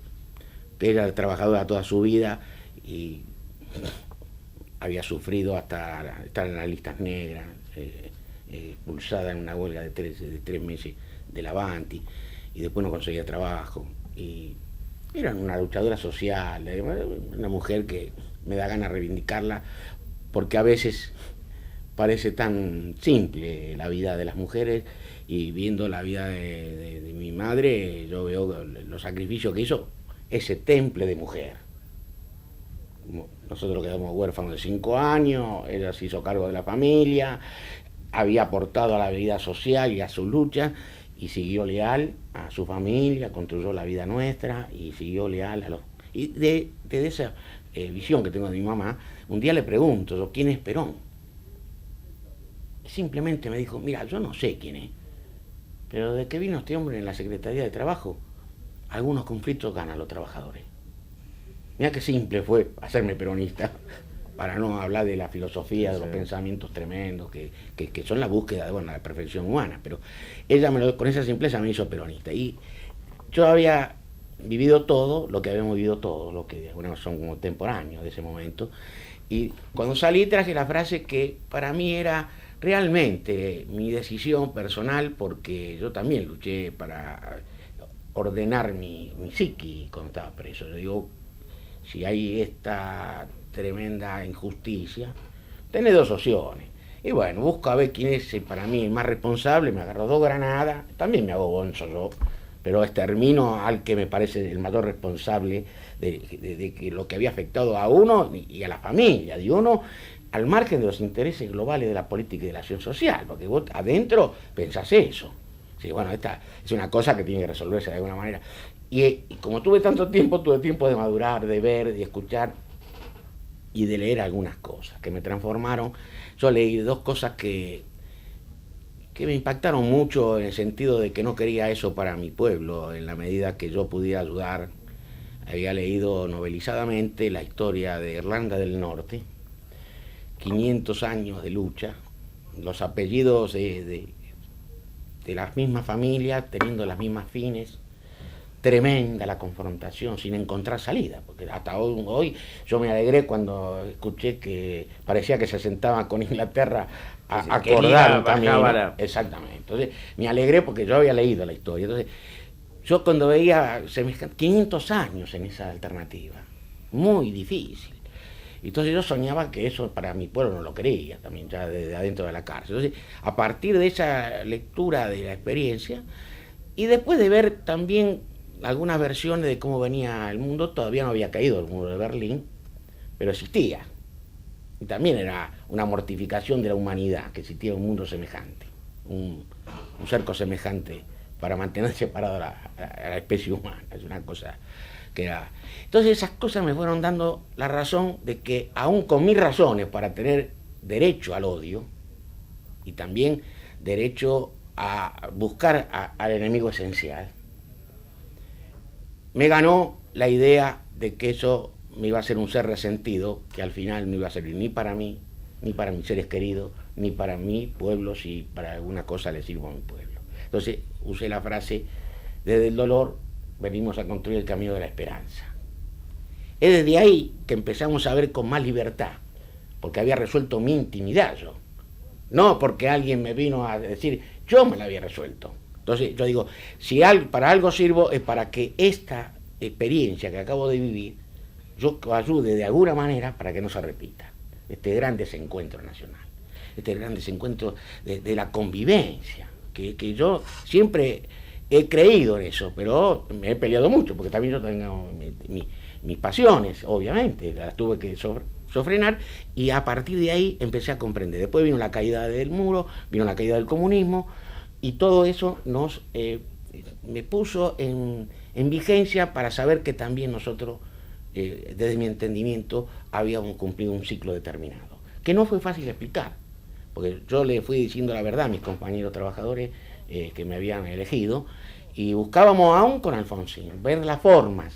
que era trabajadora toda su vida y había sufrido hasta estar en las listas negras, expulsada en una huelga de 3 meses del Avanti, y después no conseguía trabajo, y era una luchadora social, una mujer que me da ganas de reivindicarla, porque a veces parece tan simple la vida de las mujeres, y viendo la vida de mi madre, yo veo los sacrificios que hizo ese temple de mujer. Nosotros quedamos huérfanos de 5 años, ella se hizo cargo de la familia, había aportado a la vida social y a su lucha, y siguió leal a su familia, construyó la vida nuestra y siguió leal a los... Y de esa visión que tengo de mi mamá, un día le pregunto yo, ¿quién es Perón? Simplemente me dijo, mira, yo no sé quién es, pero de que vino este hombre en la Secretaría de Trabajo, algunos conflictos ganan los trabajadores. Mira qué simple fue hacerme peronista, para no hablar de la filosofía, de los pensamientos tremendos, que son la búsqueda de la perfección humana, pero ella con esa simpleza me hizo peronista. Y yo había vivido todo lo que habíamos vivido todos, lo que son como contemporáneos de ese momento, y cuando salí traje la frase que para mí era realmente mi decisión personal, porque yo también luché para ordenar mi psiqui cuando estaba preso. Yo digo, si hay esta tremenda injusticia, tenés dos opciones. Y bueno, busco a ver quién es para mí el más responsable, me agarro 2 granadas, también me hago bonzo yo, pero extermino al que me parece el mayor responsable de que lo que había afectado a uno y a la familia de uno, al margen de los intereses globales de la política y de la acción social, porque vos adentro pensás eso. Sí, bueno, esta es una cosa que tiene que resolverse de alguna manera. Y como tuve tanto tiempo, tuve tiempo de madurar, de ver, de escuchar y de leer algunas cosas que me transformaron. Yo leí 2 cosas que me impactaron mucho, en el sentido de que no quería eso para mi pueblo, en la medida que yo pudiera ayudar. Había leído novelizadamente la historia de Irlanda del Norte, 500 años de lucha, los apellidos de las mismas familias, teniendo las mismas fines. Tremenda la confrontación, sin encontrar salida, porque hasta hoy yo me alegré cuando escuché que parecía que se sentaban con Inglaterra a acordar también. Exactamente. Entonces me alegré porque yo había leído la historia. Entonces yo cuando veía 500 años en esa alternativa, muy difícil. Entonces yo soñaba que eso para mi pueblo no lo quería, también ya desde adentro de la cárcel. Entonces, a partir de esa lectura de la experiencia, y después de ver también algunas versiones de cómo venía el mundo, todavía no había caído el muro de Berlín, pero existía. Y también era una mortificación de la humanidad, que existía un mundo semejante, un cerco semejante para mantener separado a la especie humana. Es una cosa que era... Entonces esas cosas me fueron dando la razón de que, aún con mis razones para tener derecho al odio, y también derecho a buscar al enemigo esencial, me ganó la idea de que eso me iba a hacer un ser resentido, que al final no iba a servir ni para mí, ni para mis seres queridos, ni para mi pueblo, si para alguna cosa le sirvo a mi pueblo. Entonces usé la frase, desde el dolor venimos a construir el camino de la esperanza. Es desde ahí que empezamos a ver con más libertad, porque había resuelto mi intimidad yo. No porque alguien me vino a decir, yo me la había resuelto. Entonces yo digo, si para algo sirvo es para que esta experiencia que acabo de vivir, yo ayude de alguna manera para que no se repita. Este gran desencuentro nacional, este gran desencuentro de la convivencia, que yo siempre he creído en eso, pero me he peleado mucho, porque también yo tengo mis pasiones, obviamente, las tuve que sofrenar, y a partir de ahí empecé a comprender. Después vino la caída del muro, vino la caída del comunismo, y todo eso me puso en vigencia para saber que también nosotros, desde mi entendimiento, habíamos cumplido un ciclo determinado, que no fue fácil explicar, porque yo le fui diciendo la verdad a mis compañeros trabajadores que me habían elegido, y buscábamos aún con Alfonsín ver las formas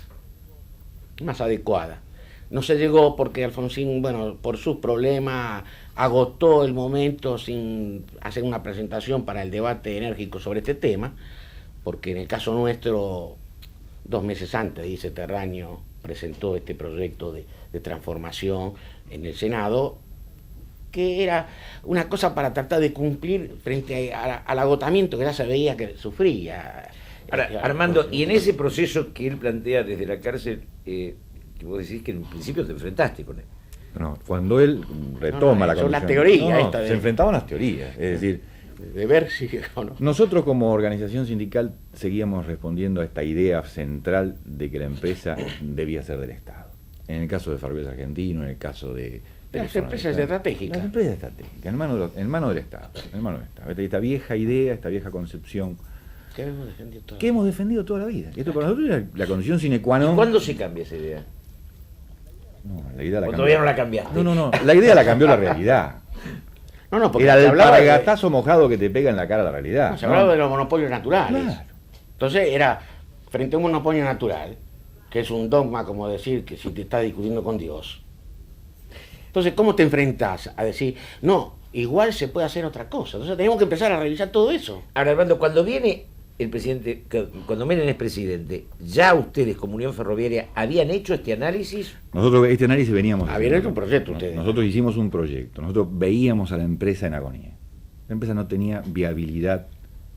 más adecuadas. No se llegó porque Alfonsín, por sus problemas, agotó el momento sin hacer una presentación para el debate enérgico sobre este tema, porque en el caso nuestro, 2 meses antes, dice Terraño, presentó este proyecto de transformación en el Senado, que era una cosa para tratar de cumplir frente al agotamiento que ya se veía que sufría. Ahora, Armando, y en ese proceso que él plantea desde la cárcel, que vos decís que en un principio te enfrentaste con él. No, cuando él retoma la son condición, las teorías. se enfrentaban las teorías, es decir, de ver si o no. Nosotros como organización sindical seguíamos respondiendo a esta idea central de que la empresa debía ser del Estado. En el caso de Ferrocarriles Argentinos, en el caso de Las empresas estratégicas. Las empresas estratégicas, en mano del Estado. Esta vieja idea, esta vieja concepción Que hemos defendido toda que hemos defendido toda la vida. Esto para nosotros era la condición sine qua non. ¿Cuándo se cambia esa idea? No, la idea la ¿O cambió. todavía no la cambiaste? No, la idea la cambió la realidad. No, porque Era se del hablaba paragatazo mojado que te pega en la cara la realidad. se ¿no? hablaba de los monopolios naturales. Claro. Entonces era, frente a un monopolio natural, que es un dogma como decir que si te estás discutiendo con Dios. Entonces, ¿cómo te enfrentás a decir, no, igual se puede hacer otra cosa? Entonces tenemos que empezar a revisar todo eso. Ahora, Armando, cuando viene el presidente, cuando Menem es presidente, ¿ya ustedes como Unión Ferroviaria habían hecho este análisis? Nosotros este análisis veníamos Habían haciendo. hecho un proyecto ustedes. Nosotros hicimos un proyecto. Nosotros veíamos a la empresa en agonía. La empresa no tenía viabilidad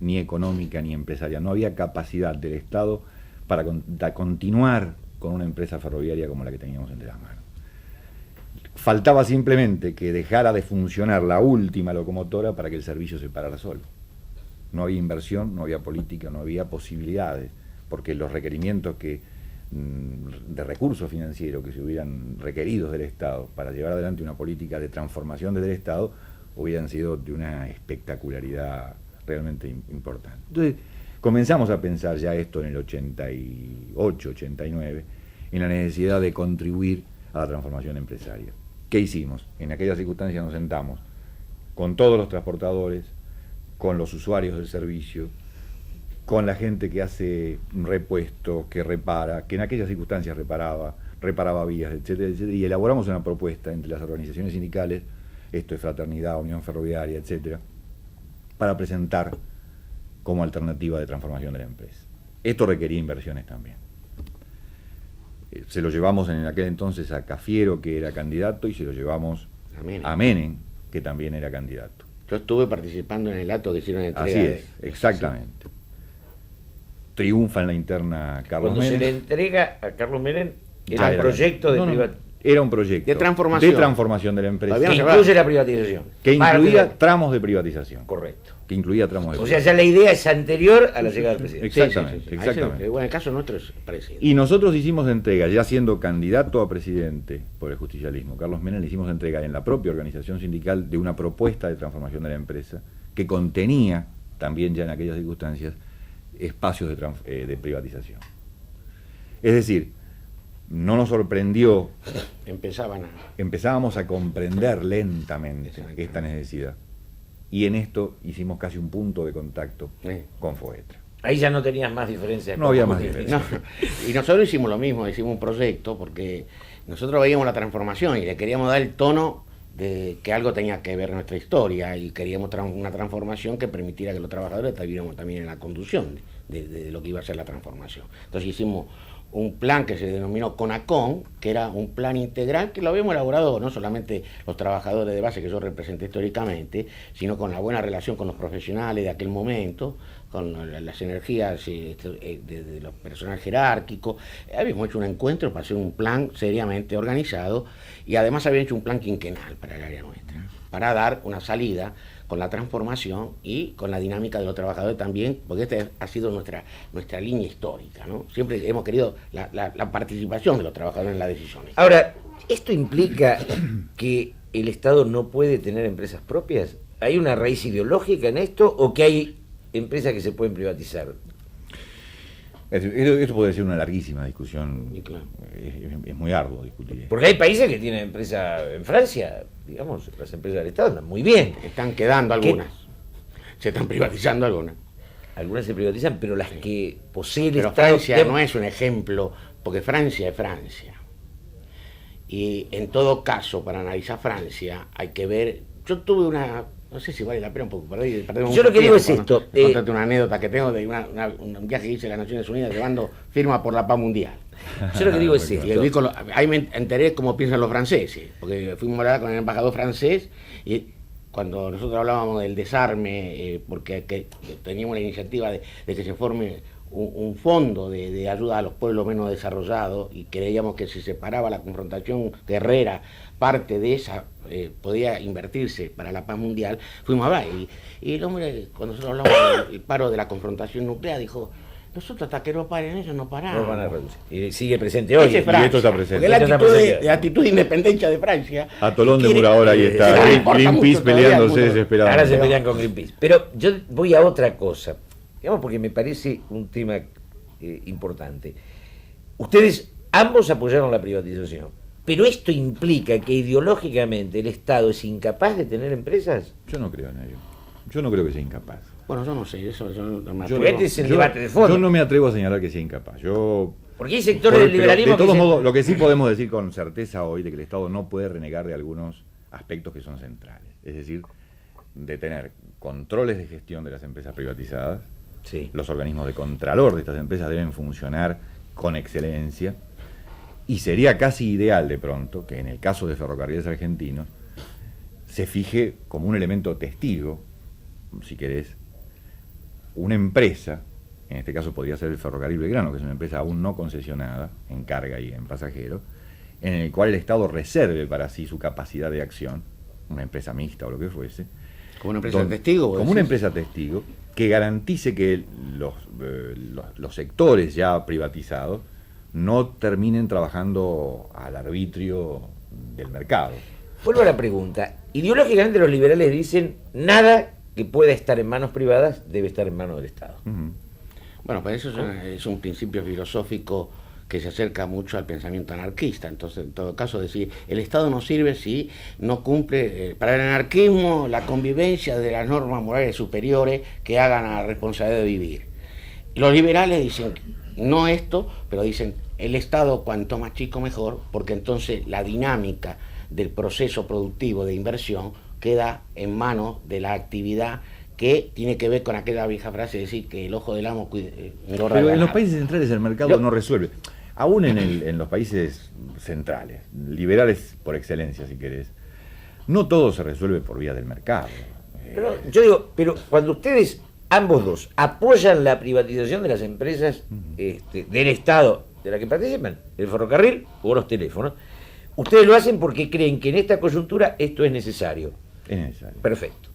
ni económica ni empresarial. No había capacidad del Estado para continuar con una empresa ferroviaria como la que teníamos entre las manos. Faltaba simplemente que dejara de funcionar la última locomotora para que el servicio se parara solo. No había inversión, no había política, no había posibilidades, porque los requerimientos de recursos financieros que se hubieran requeridos del Estado para llevar adelante una política de transformación desde el Estado hubieran sido de una espectacularidad realmente importante. Entonces comenzamos a pensar ya esto en el 88, 89, en la necesidad de contribuir a la transformación empresaria. ¿Qué hicimos? En aquellas circunstancias nos sentamos con todos los transportadores, con los usuarios del servicio, con la gente que hace repuesto, que repara, que en aquellas circunstancias reparaba vías, etcétera, etcétera, y elaboramos una propuesta entre las organizaciones sindicales, esto es Fraternidad, Unión Ferroviaria, etcétera, para presentar como alternativa de transformación de la empresa. Esto requería inversiones también. Se lo llevamos en aquel entonces a Cafiero, que era candidato, y se lo llevamos a Menem, que también era candidato. Yo estuve participando en el acto que hicieron entrega. Así es, exactamente. Triunfa en la interna Carlos Cuando Menem. se le entrega a Carlos Menem, Ya era un proyecto de privatización. Era un proyecto De transformación de la empresa. Todavía Que no se va. incluye la privatización. Que Parte incluía de- tramos de privatización. Correcto. Que incluía tramos de O sea, privatización. ya la idea es anterior a la llegada del presidente. Exactamente, exactamente. Bueno, en el caso nuestro es parecido. Y nosotros hicimos entrega, ya siendo candidato a presidente por el justicialismo, Carlos Menem, le hicimos entrega en la propia organización sindical de una propuesta de transformación de la empresa que contenía, también ya en aquellas circunstancias, espacios de privatización. Es decir, no nos sorprendió, empezábamos a comprender lentamente esta necesidad. Y en esto hicimos casi un punto de contacto con Foetra. Ahí ya no tenías más diferencias. No había más diferencias. No, y nosotros hicimos lo mismo, hicimos un proyecto porque nosotros veíamos la transformación y le queríamos dar el tono de que algo tenía que ver nuestra historia y queríamos una transformación que permitiera que los trabajadores estuviéramos también en la conducción de lo que iba a ser la transformación. Entonces hicimos un plan que se denominó CONACON, que era un plan integral que lo habíamos elaborado no solamente los trabajadores de base que yo representé históricamente, sino con la buena relación con los profesionales de aquel momento, con las energías de los personal jerárquico. Habíamos hecho un encuentro para hacer un plan seriamente organizado y además habíamos hecho un plan quinquenal para el área nuestra, para dar una salida con la transformación y con la dinámica de los trabajadores también, porque esta ha sido nuestra línea histórica, ¿no? Siempre hemos querido la participación de los trabajadores en las decisiones. Ahora, ¿esto implica que el Estado no puede tener empresas propias? ¿Hay una raíz ideológica en esto o que hay empresas que se pueden privatizar? Esto puede ser una larguísima discusión. Y claro. Es muy arduo discutir esto. Porque hay países que tienen empresas en Francia, digamos, las empresas del Estado andan muy bien. Están quedando algunas, se están privatizando algunas. Algunas se privatizan, pero las que posee el Pero Estado... Francia no es un ejemplo, porque Francia es Francia. Y en todo caso, para analizar Francia, hay que ver... Yo tuve una... No sé si vale la pena un poco. Yo lo que digo es esto. Contarte una anécdota que tengo de un viaje que hice a las Naciones Unidas llevando firma por la paz mundial. Yo lo que digo es Y esto. ahí me enteré cómo piensan los franceses, porque fuimos a hablar con el embajador francés y cuando nosotros hablábamos del desarme, porque teníamos la iniciativa de que se forme un fondo de ayuda a los pueblos menos desarrollados y creíamos que si se paraba la confrontación guerrera, parte de esa podía invertirse para la paz mundial, fuimos a hablar. Y el hombre, cuando nosotros hablamos del paro de la confrontación nuclear, dijo, Nosotros hasta que no paren ellos no paramos. No van a reducir. Y sigue presente hoy. Ese es Y Francia. esto está presente. Porque la Esto está actitud, presente. la actitud de independencia de Francia. A Tolón de quiere- Murador ahí está. le importa Greenpeace mucho todavía al peleándose mundo. desesperadamente. Ahora se pelean con Greenpeace. Pero yo voy a otra cosa, digamos, porque me parece un tema importante. Ustedes ambos apoyaron la privatización, pero esto implica que ideológicamente el Estado es incapaz de tener empresas. Yo no creo en ello. Yo no creo que sea incapaz. Bueno, yo no sé, eso yo no me Yo, atrevo. Porque este es el debate de fondo. yo no me atrevo a señalar que sea incapaz. Porque hay sectores del Pero liberalismo de todos que dicen, modos, lo que sí podemos decir con certeza hoy de que el Estado no puede renegar de algunos aspectos que son centrales. Es decir, de tener controles de gestión de las empresas privatizadas. sí, Los organismos de contralor de estas empresas deben funcionar con excelencia. Y sería casi ideal de pronto que en el caso de Ferrocarriles Argentinos se fije como un elemento testigo, si querés, una empresa, en este caso podría ser el Ferrocarril Belgrano, que es una empresa aún no concesionada en carga y en pasajeros, en el cual el Estado reserve para sí su capacidad de acción, una empresa mixta o lo que fuese. Como una empresa testigo. ¿vos Como una decís? empresa testigo que garantice que los sectores ya privatizados no terminen trabajando al arbitrio del mercado. vuelvo a la pregunta. Ideológicamente los liberales dicen nada que pueda estar en manos privadas debe estar en manos del Estado. Ujú. Bueno, pues eso es un principio filosófico que se acerca mucho al pensamiento anarquista. Entonces, en todo caso, decir, el Estado no sirve si no cumple, para el anarquismo, la convivencia de las normas morales superiores que hagan a la responsabilidad de vivir. Los liberales dicen, no esto, pero dicen, el Estado cuanto más chico mejor, porque entonces la dinámica del proceso productivo de inversión queda en manos de la actividad que tiene que ver con aquella vieja frase de decir que el ojo del amo engorda Pero el en los ganado. países centrales el mercado Yo- no resuelve. Aún en los países centrales, liberales por excelencia, si querés, no todo se resuelve por vía del mercado. Pero yo digo, pero cuando ustedes, ambos dos, apoyan la privatización de las empresas del Estado de la que participan, el ferrocarril o los teléfonos, ustedes lo hacen porque creen que en esta coyuntura esto es necesario. Es necesario. Perfecto.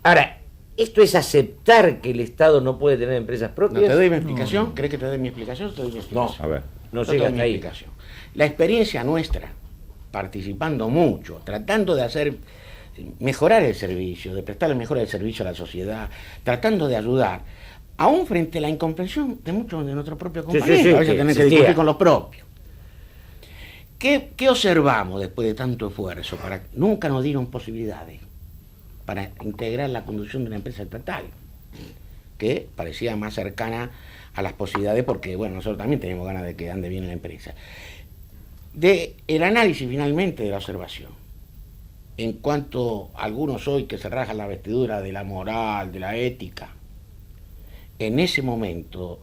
Ahora, ¿esto es aceptar que el Estado no puede tener empresas ¿No propias? te doy mi explicación? ¿Crees que te doy mi explicación? Te doy mi explicación. A ver. No Yo te llega doy hasta mi ahí. explicación. La experiencia nuestra, participando mucho, tratando de hacer mejorar el servicio, de prestarle mejor el servicio a la sociedad, tratando de ayudar, aún frente a la incomprensión de muchos de nuestros propios Sí, sí, compañeros, sí, a veces que tenés que existía. discutir con los propios. ¿Qué observamos después de tanto esfuerzo? Nunca nos dieron posibilidades para integrar la conducción de una empresa estatal, que parecía más cercana a las posibilidades, porque bueno, nosotros también tenemos ganas de que ande bien la empresa. De el análisis finalmente de la observación, en cuanto a algunos hoy que se rajan la vestidura de la moral, de la ética, en ese momento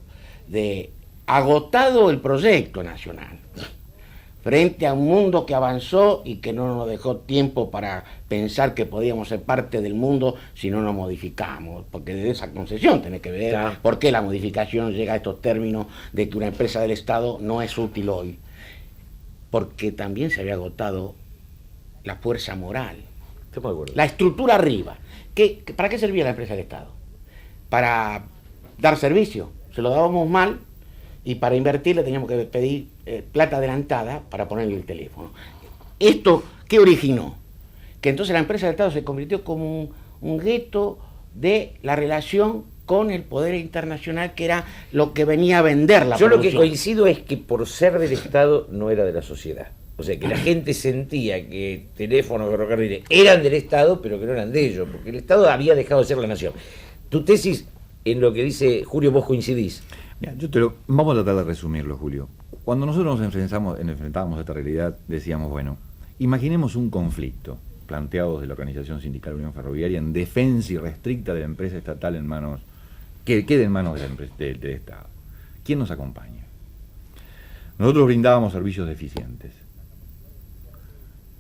de agotado el proyecto nacional, frente a un mundo que avanzó y que no nos dejó tiempo para pensar que podíamos ser parte del mundo si no nos modificamos, porque de esa concesión tiene que ver Claro. por qué la modificación llega a estos términos de que una empresa del Estado no es útil hoy, porque también se había agotado la fuerza moral, Estamos de acuerdo. la estructura arriba. ¿Para qué servía la empresa del Estado? Para dar servicio, se lo dábamos mal, y para invertir le teníamos que pedir plata adelantada para ponerle el teléfono. ¿Esto qué originó? Que entonces la empresa del Estado se convirtió como un gueto de la relación con el poder internacional, que era lo que venía a vender la Yo lo que producción. coincido es que por ser del Estado no era de la sociedad. O sea, que la gente sentía que teléfonos, ferrocarriles eran del Estado, pero que no eran de ellos, porque el Estado había dejado de ser la nación. Tu tesis, en lo que dice Julio, vos coincidís. Mira, vamos a tratar de resumirlo, Julio. Cuando nosotros nos enfrentábamos a esta realidad, decíamos, bueno, imaginemos un conflicto planteado desde la Organización Sindical Unión Ferroviaria en defensa irrestricta de la empresa estatal en manos, que quede en manos del Estado. ¿Quién nos acompaña? Nosotros brindábamos servicios deficientes.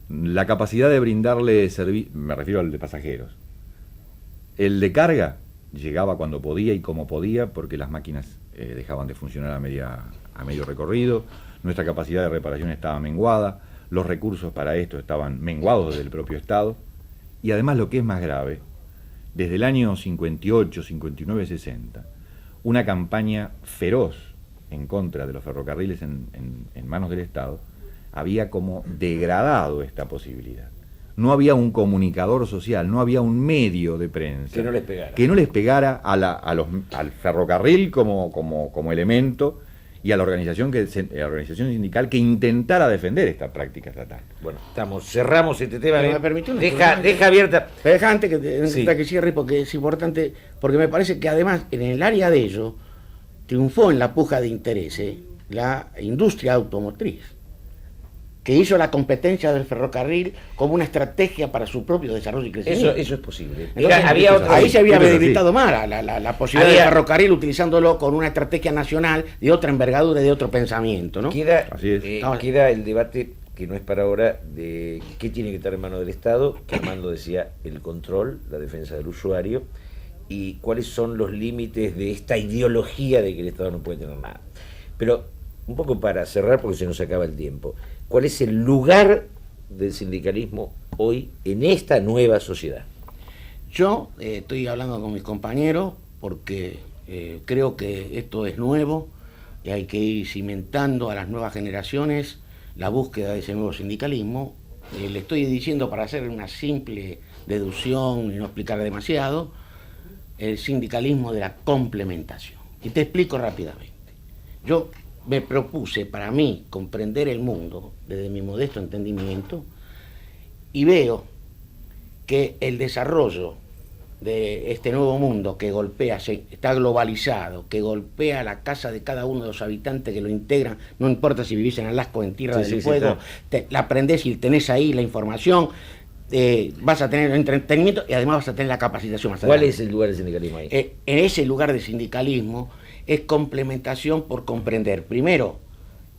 La capacidad de brindarle servicio, me refiero al de pasajeros. El de carga llegaba cuando podía y como podía, porque las máquinas dejaban de funcionar a medio recorrido, nuestra capacidad de reparación estaba menguada, los recursos para esto estaban menguados desde el propio Estado, y además lo que es más grave, desde el año 58, 59, 60, una campaña feroz en contra de los ferrocarriles en manos del Estado, había como degradado esta posibilidad. No había un comunicador social, no había un medio de prensa que no les pegara al ferrocarril como elemento y a la organización sindical que intentara defender esta práctica estatal. Bueno, cerramos este tema. ¿Me permite una deja abierta. Pero deja antes que cierre, porque es importante, porque me parece que además en el área de ello triunfó en la puja de intereses la industria automotriz, que hizo la competencia del ferrocarril como una estrategia para su propio desarrollo y crecimiento. Eso es posible. Entonces, ahí se había debilitado más la posibilidad del ferrocarril utilizándolo con una estrategia nacional de otra envergadura y de otro pensamiento, ¿no? Queda el debate, que no es para ahora, de qué tiene que estar en manos del Estado, que Armando decía el control, la defensa del usuario, y cuáles son los límites de esta ideología de que el Estado no puede tener nada. Pero un poco para cerrar, porque se nos acaba el tiempo, ¿cuál es el lugar del sindicalismo hoy en esta nueva sociedad? Yo estoy hablando con mis compañeros porque creo que esto es nuevo y hay que ir cimentando a las nuevas generaciones la búsqueda de ese nuevo sindicalismo. Le estoy diciendo, para hacer una simple deducción y no explicar demasiado, el sindicalismo de la complementación. Y te explico rápidamente. Yo me propuse para mí comprender el mundo desde mi modesto entendimiento y veo que el desarrollo de este nuevo mundo que golpea, está globalizado, que golpea la casa de cada uno de los habitantes que lo integran, no importa si vivís en Alasco o en Tierra del Fuego, la aprendés y tenés ahí la información, vas a tener el entretenimiento y además vas a tener la capacitación más adelante. ¿Cuál es el lugar del sindicalismo ahí? En ese lugar de sindicalismo es complementación por comprender, primero,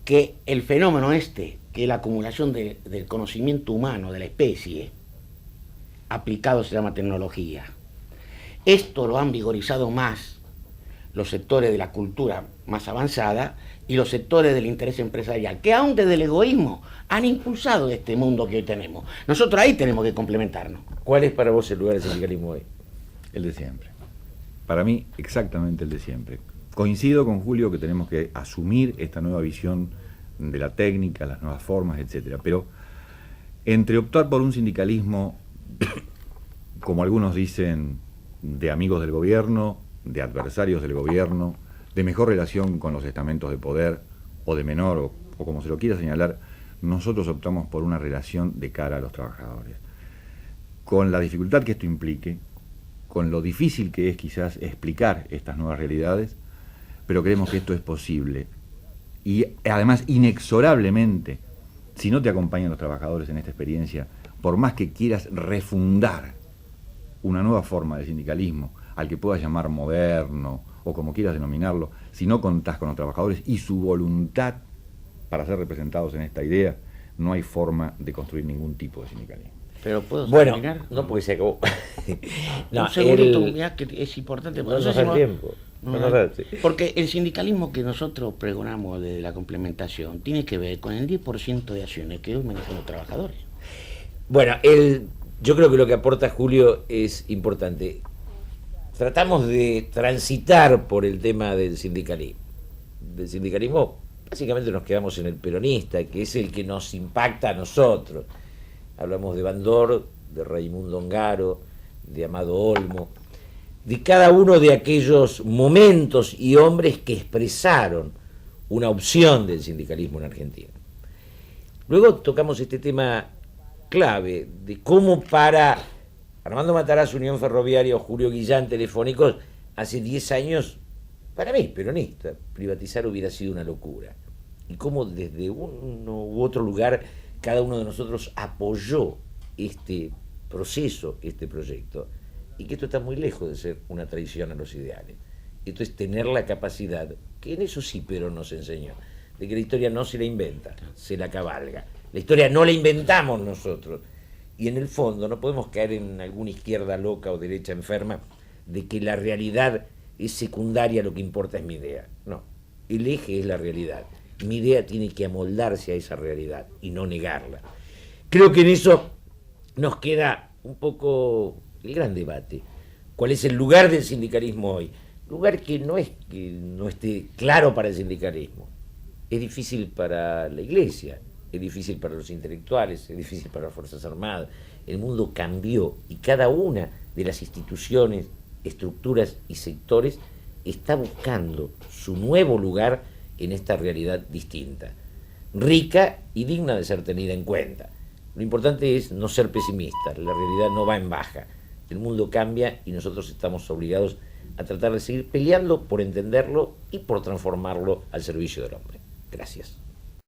que el fenómeno que es la acumulación del conocimiento humano de la especie, aplicado se llama tecnología. Esto lo han vigorizado más los sectores de la cultura más avanzada y los sectores del interés empresarial, que aún desde el egoísmo han impulsado este mundo que hoy tenemos. Nosotros ahí tenemos que complementarnos. ¿Cuál es para vos el lugar del sindicalismo hoy? El de siempre. Para mí, exactamente el de siempre. Coincido con Julio que tenemos que asumir esta nueva visión de la técnica, las nuevas formas, etcétera. Pero entre optar por un sindicalismo, como algunos dicen, de amigos del gobierno, de adversarios del gobierno, de mejor relación con los estamentos de poder, o de menor, o como se lo quiera señalar, nosotros optamos por una relación de cara a los trabajadores. Con la dificultad que esto implique, con lo difícil que es quizás explicar estas nuevas realidades, pero creemos que esto es posible. Y además, inexorablemente, si no te acompañan los trabajadores en esta experiencia, por más que quieras refundar una nueva forma de sindicalismo, al que puedas llamar moderno, o como quieras denominarlo, si no contás con los trabajadores y su voluntad para ser representados en esta idea, no hay forma de construir ningún tipo de sindicalismo. Pero ¿puedo terminar? No, porque se acabó. No, un segundito, mirá que es importante. No nos da el tiempo. Porque el sindicalismo que nosotros pregonamos de la complementación tiene que ver con el 10% de acciones que hoy manejan los trabajadores. Bueno, yo creo que lo que aporta Julio es importante. Tratamos de transitar por el tema del sindicalismo. Del sindicalismo, básicamente nos quedamos en el peronista, que es el que nos impacta a nosotros. Hablamos de Bandor, de Raimundo Ongaro, de Amado Olmo, de cada uno de aquellos momentos y hombres que expresaron una opción del sindicalismo en Argentina. Luego tocamos este tema clave de cómo para Armando Matarazzo, Unión Ferroviaria, o Julio Guillán, Telefónicos, hace 10 años, para mí, peronista, privatizar hubiera sido una locura. Y cómo desde uno u otro lugar cada uno de nosotros apoyó este proceso, este proyecto, y que esto está muy lejos de ser una traición a los ideales. Esto es tener la capacidad, que en eso sí Perón nos enseñó, de que la historia no se la inventa, se la cabalga. La historia no la inventamos nosotros. Y en el fondo no podemos caer en alguna izquierda loca o derecha enferma de que la realidad es secundaria, lo que importa es mi idea. No, el eje es la realidad. Mi idea tiene que amoldarse a esa realidad y no negarla. Creo que en eso nos queda un poco el gran debate. ¿Cuál es el lugar del sindicalismo hoy? lugar que no es que no esté claro para el sindicalismo. Es difícil para la Iglesia, es difícil para los intelectuales, es difícil para las Fuerzas Armadas. El mundo cambió y cada una de las instituciones, estructuras y sectores está buscando su nuevo lugar en esta realidad distinta, rica y digna de ser tenida en cuenta. Lo importante es no ser pesimistas, la realidad no va en baja, el mundo cambia y nosotros estamos obligados a tratar de seguir peleando por entenderlo y por transformarlo al servicio del hombre. Gracias.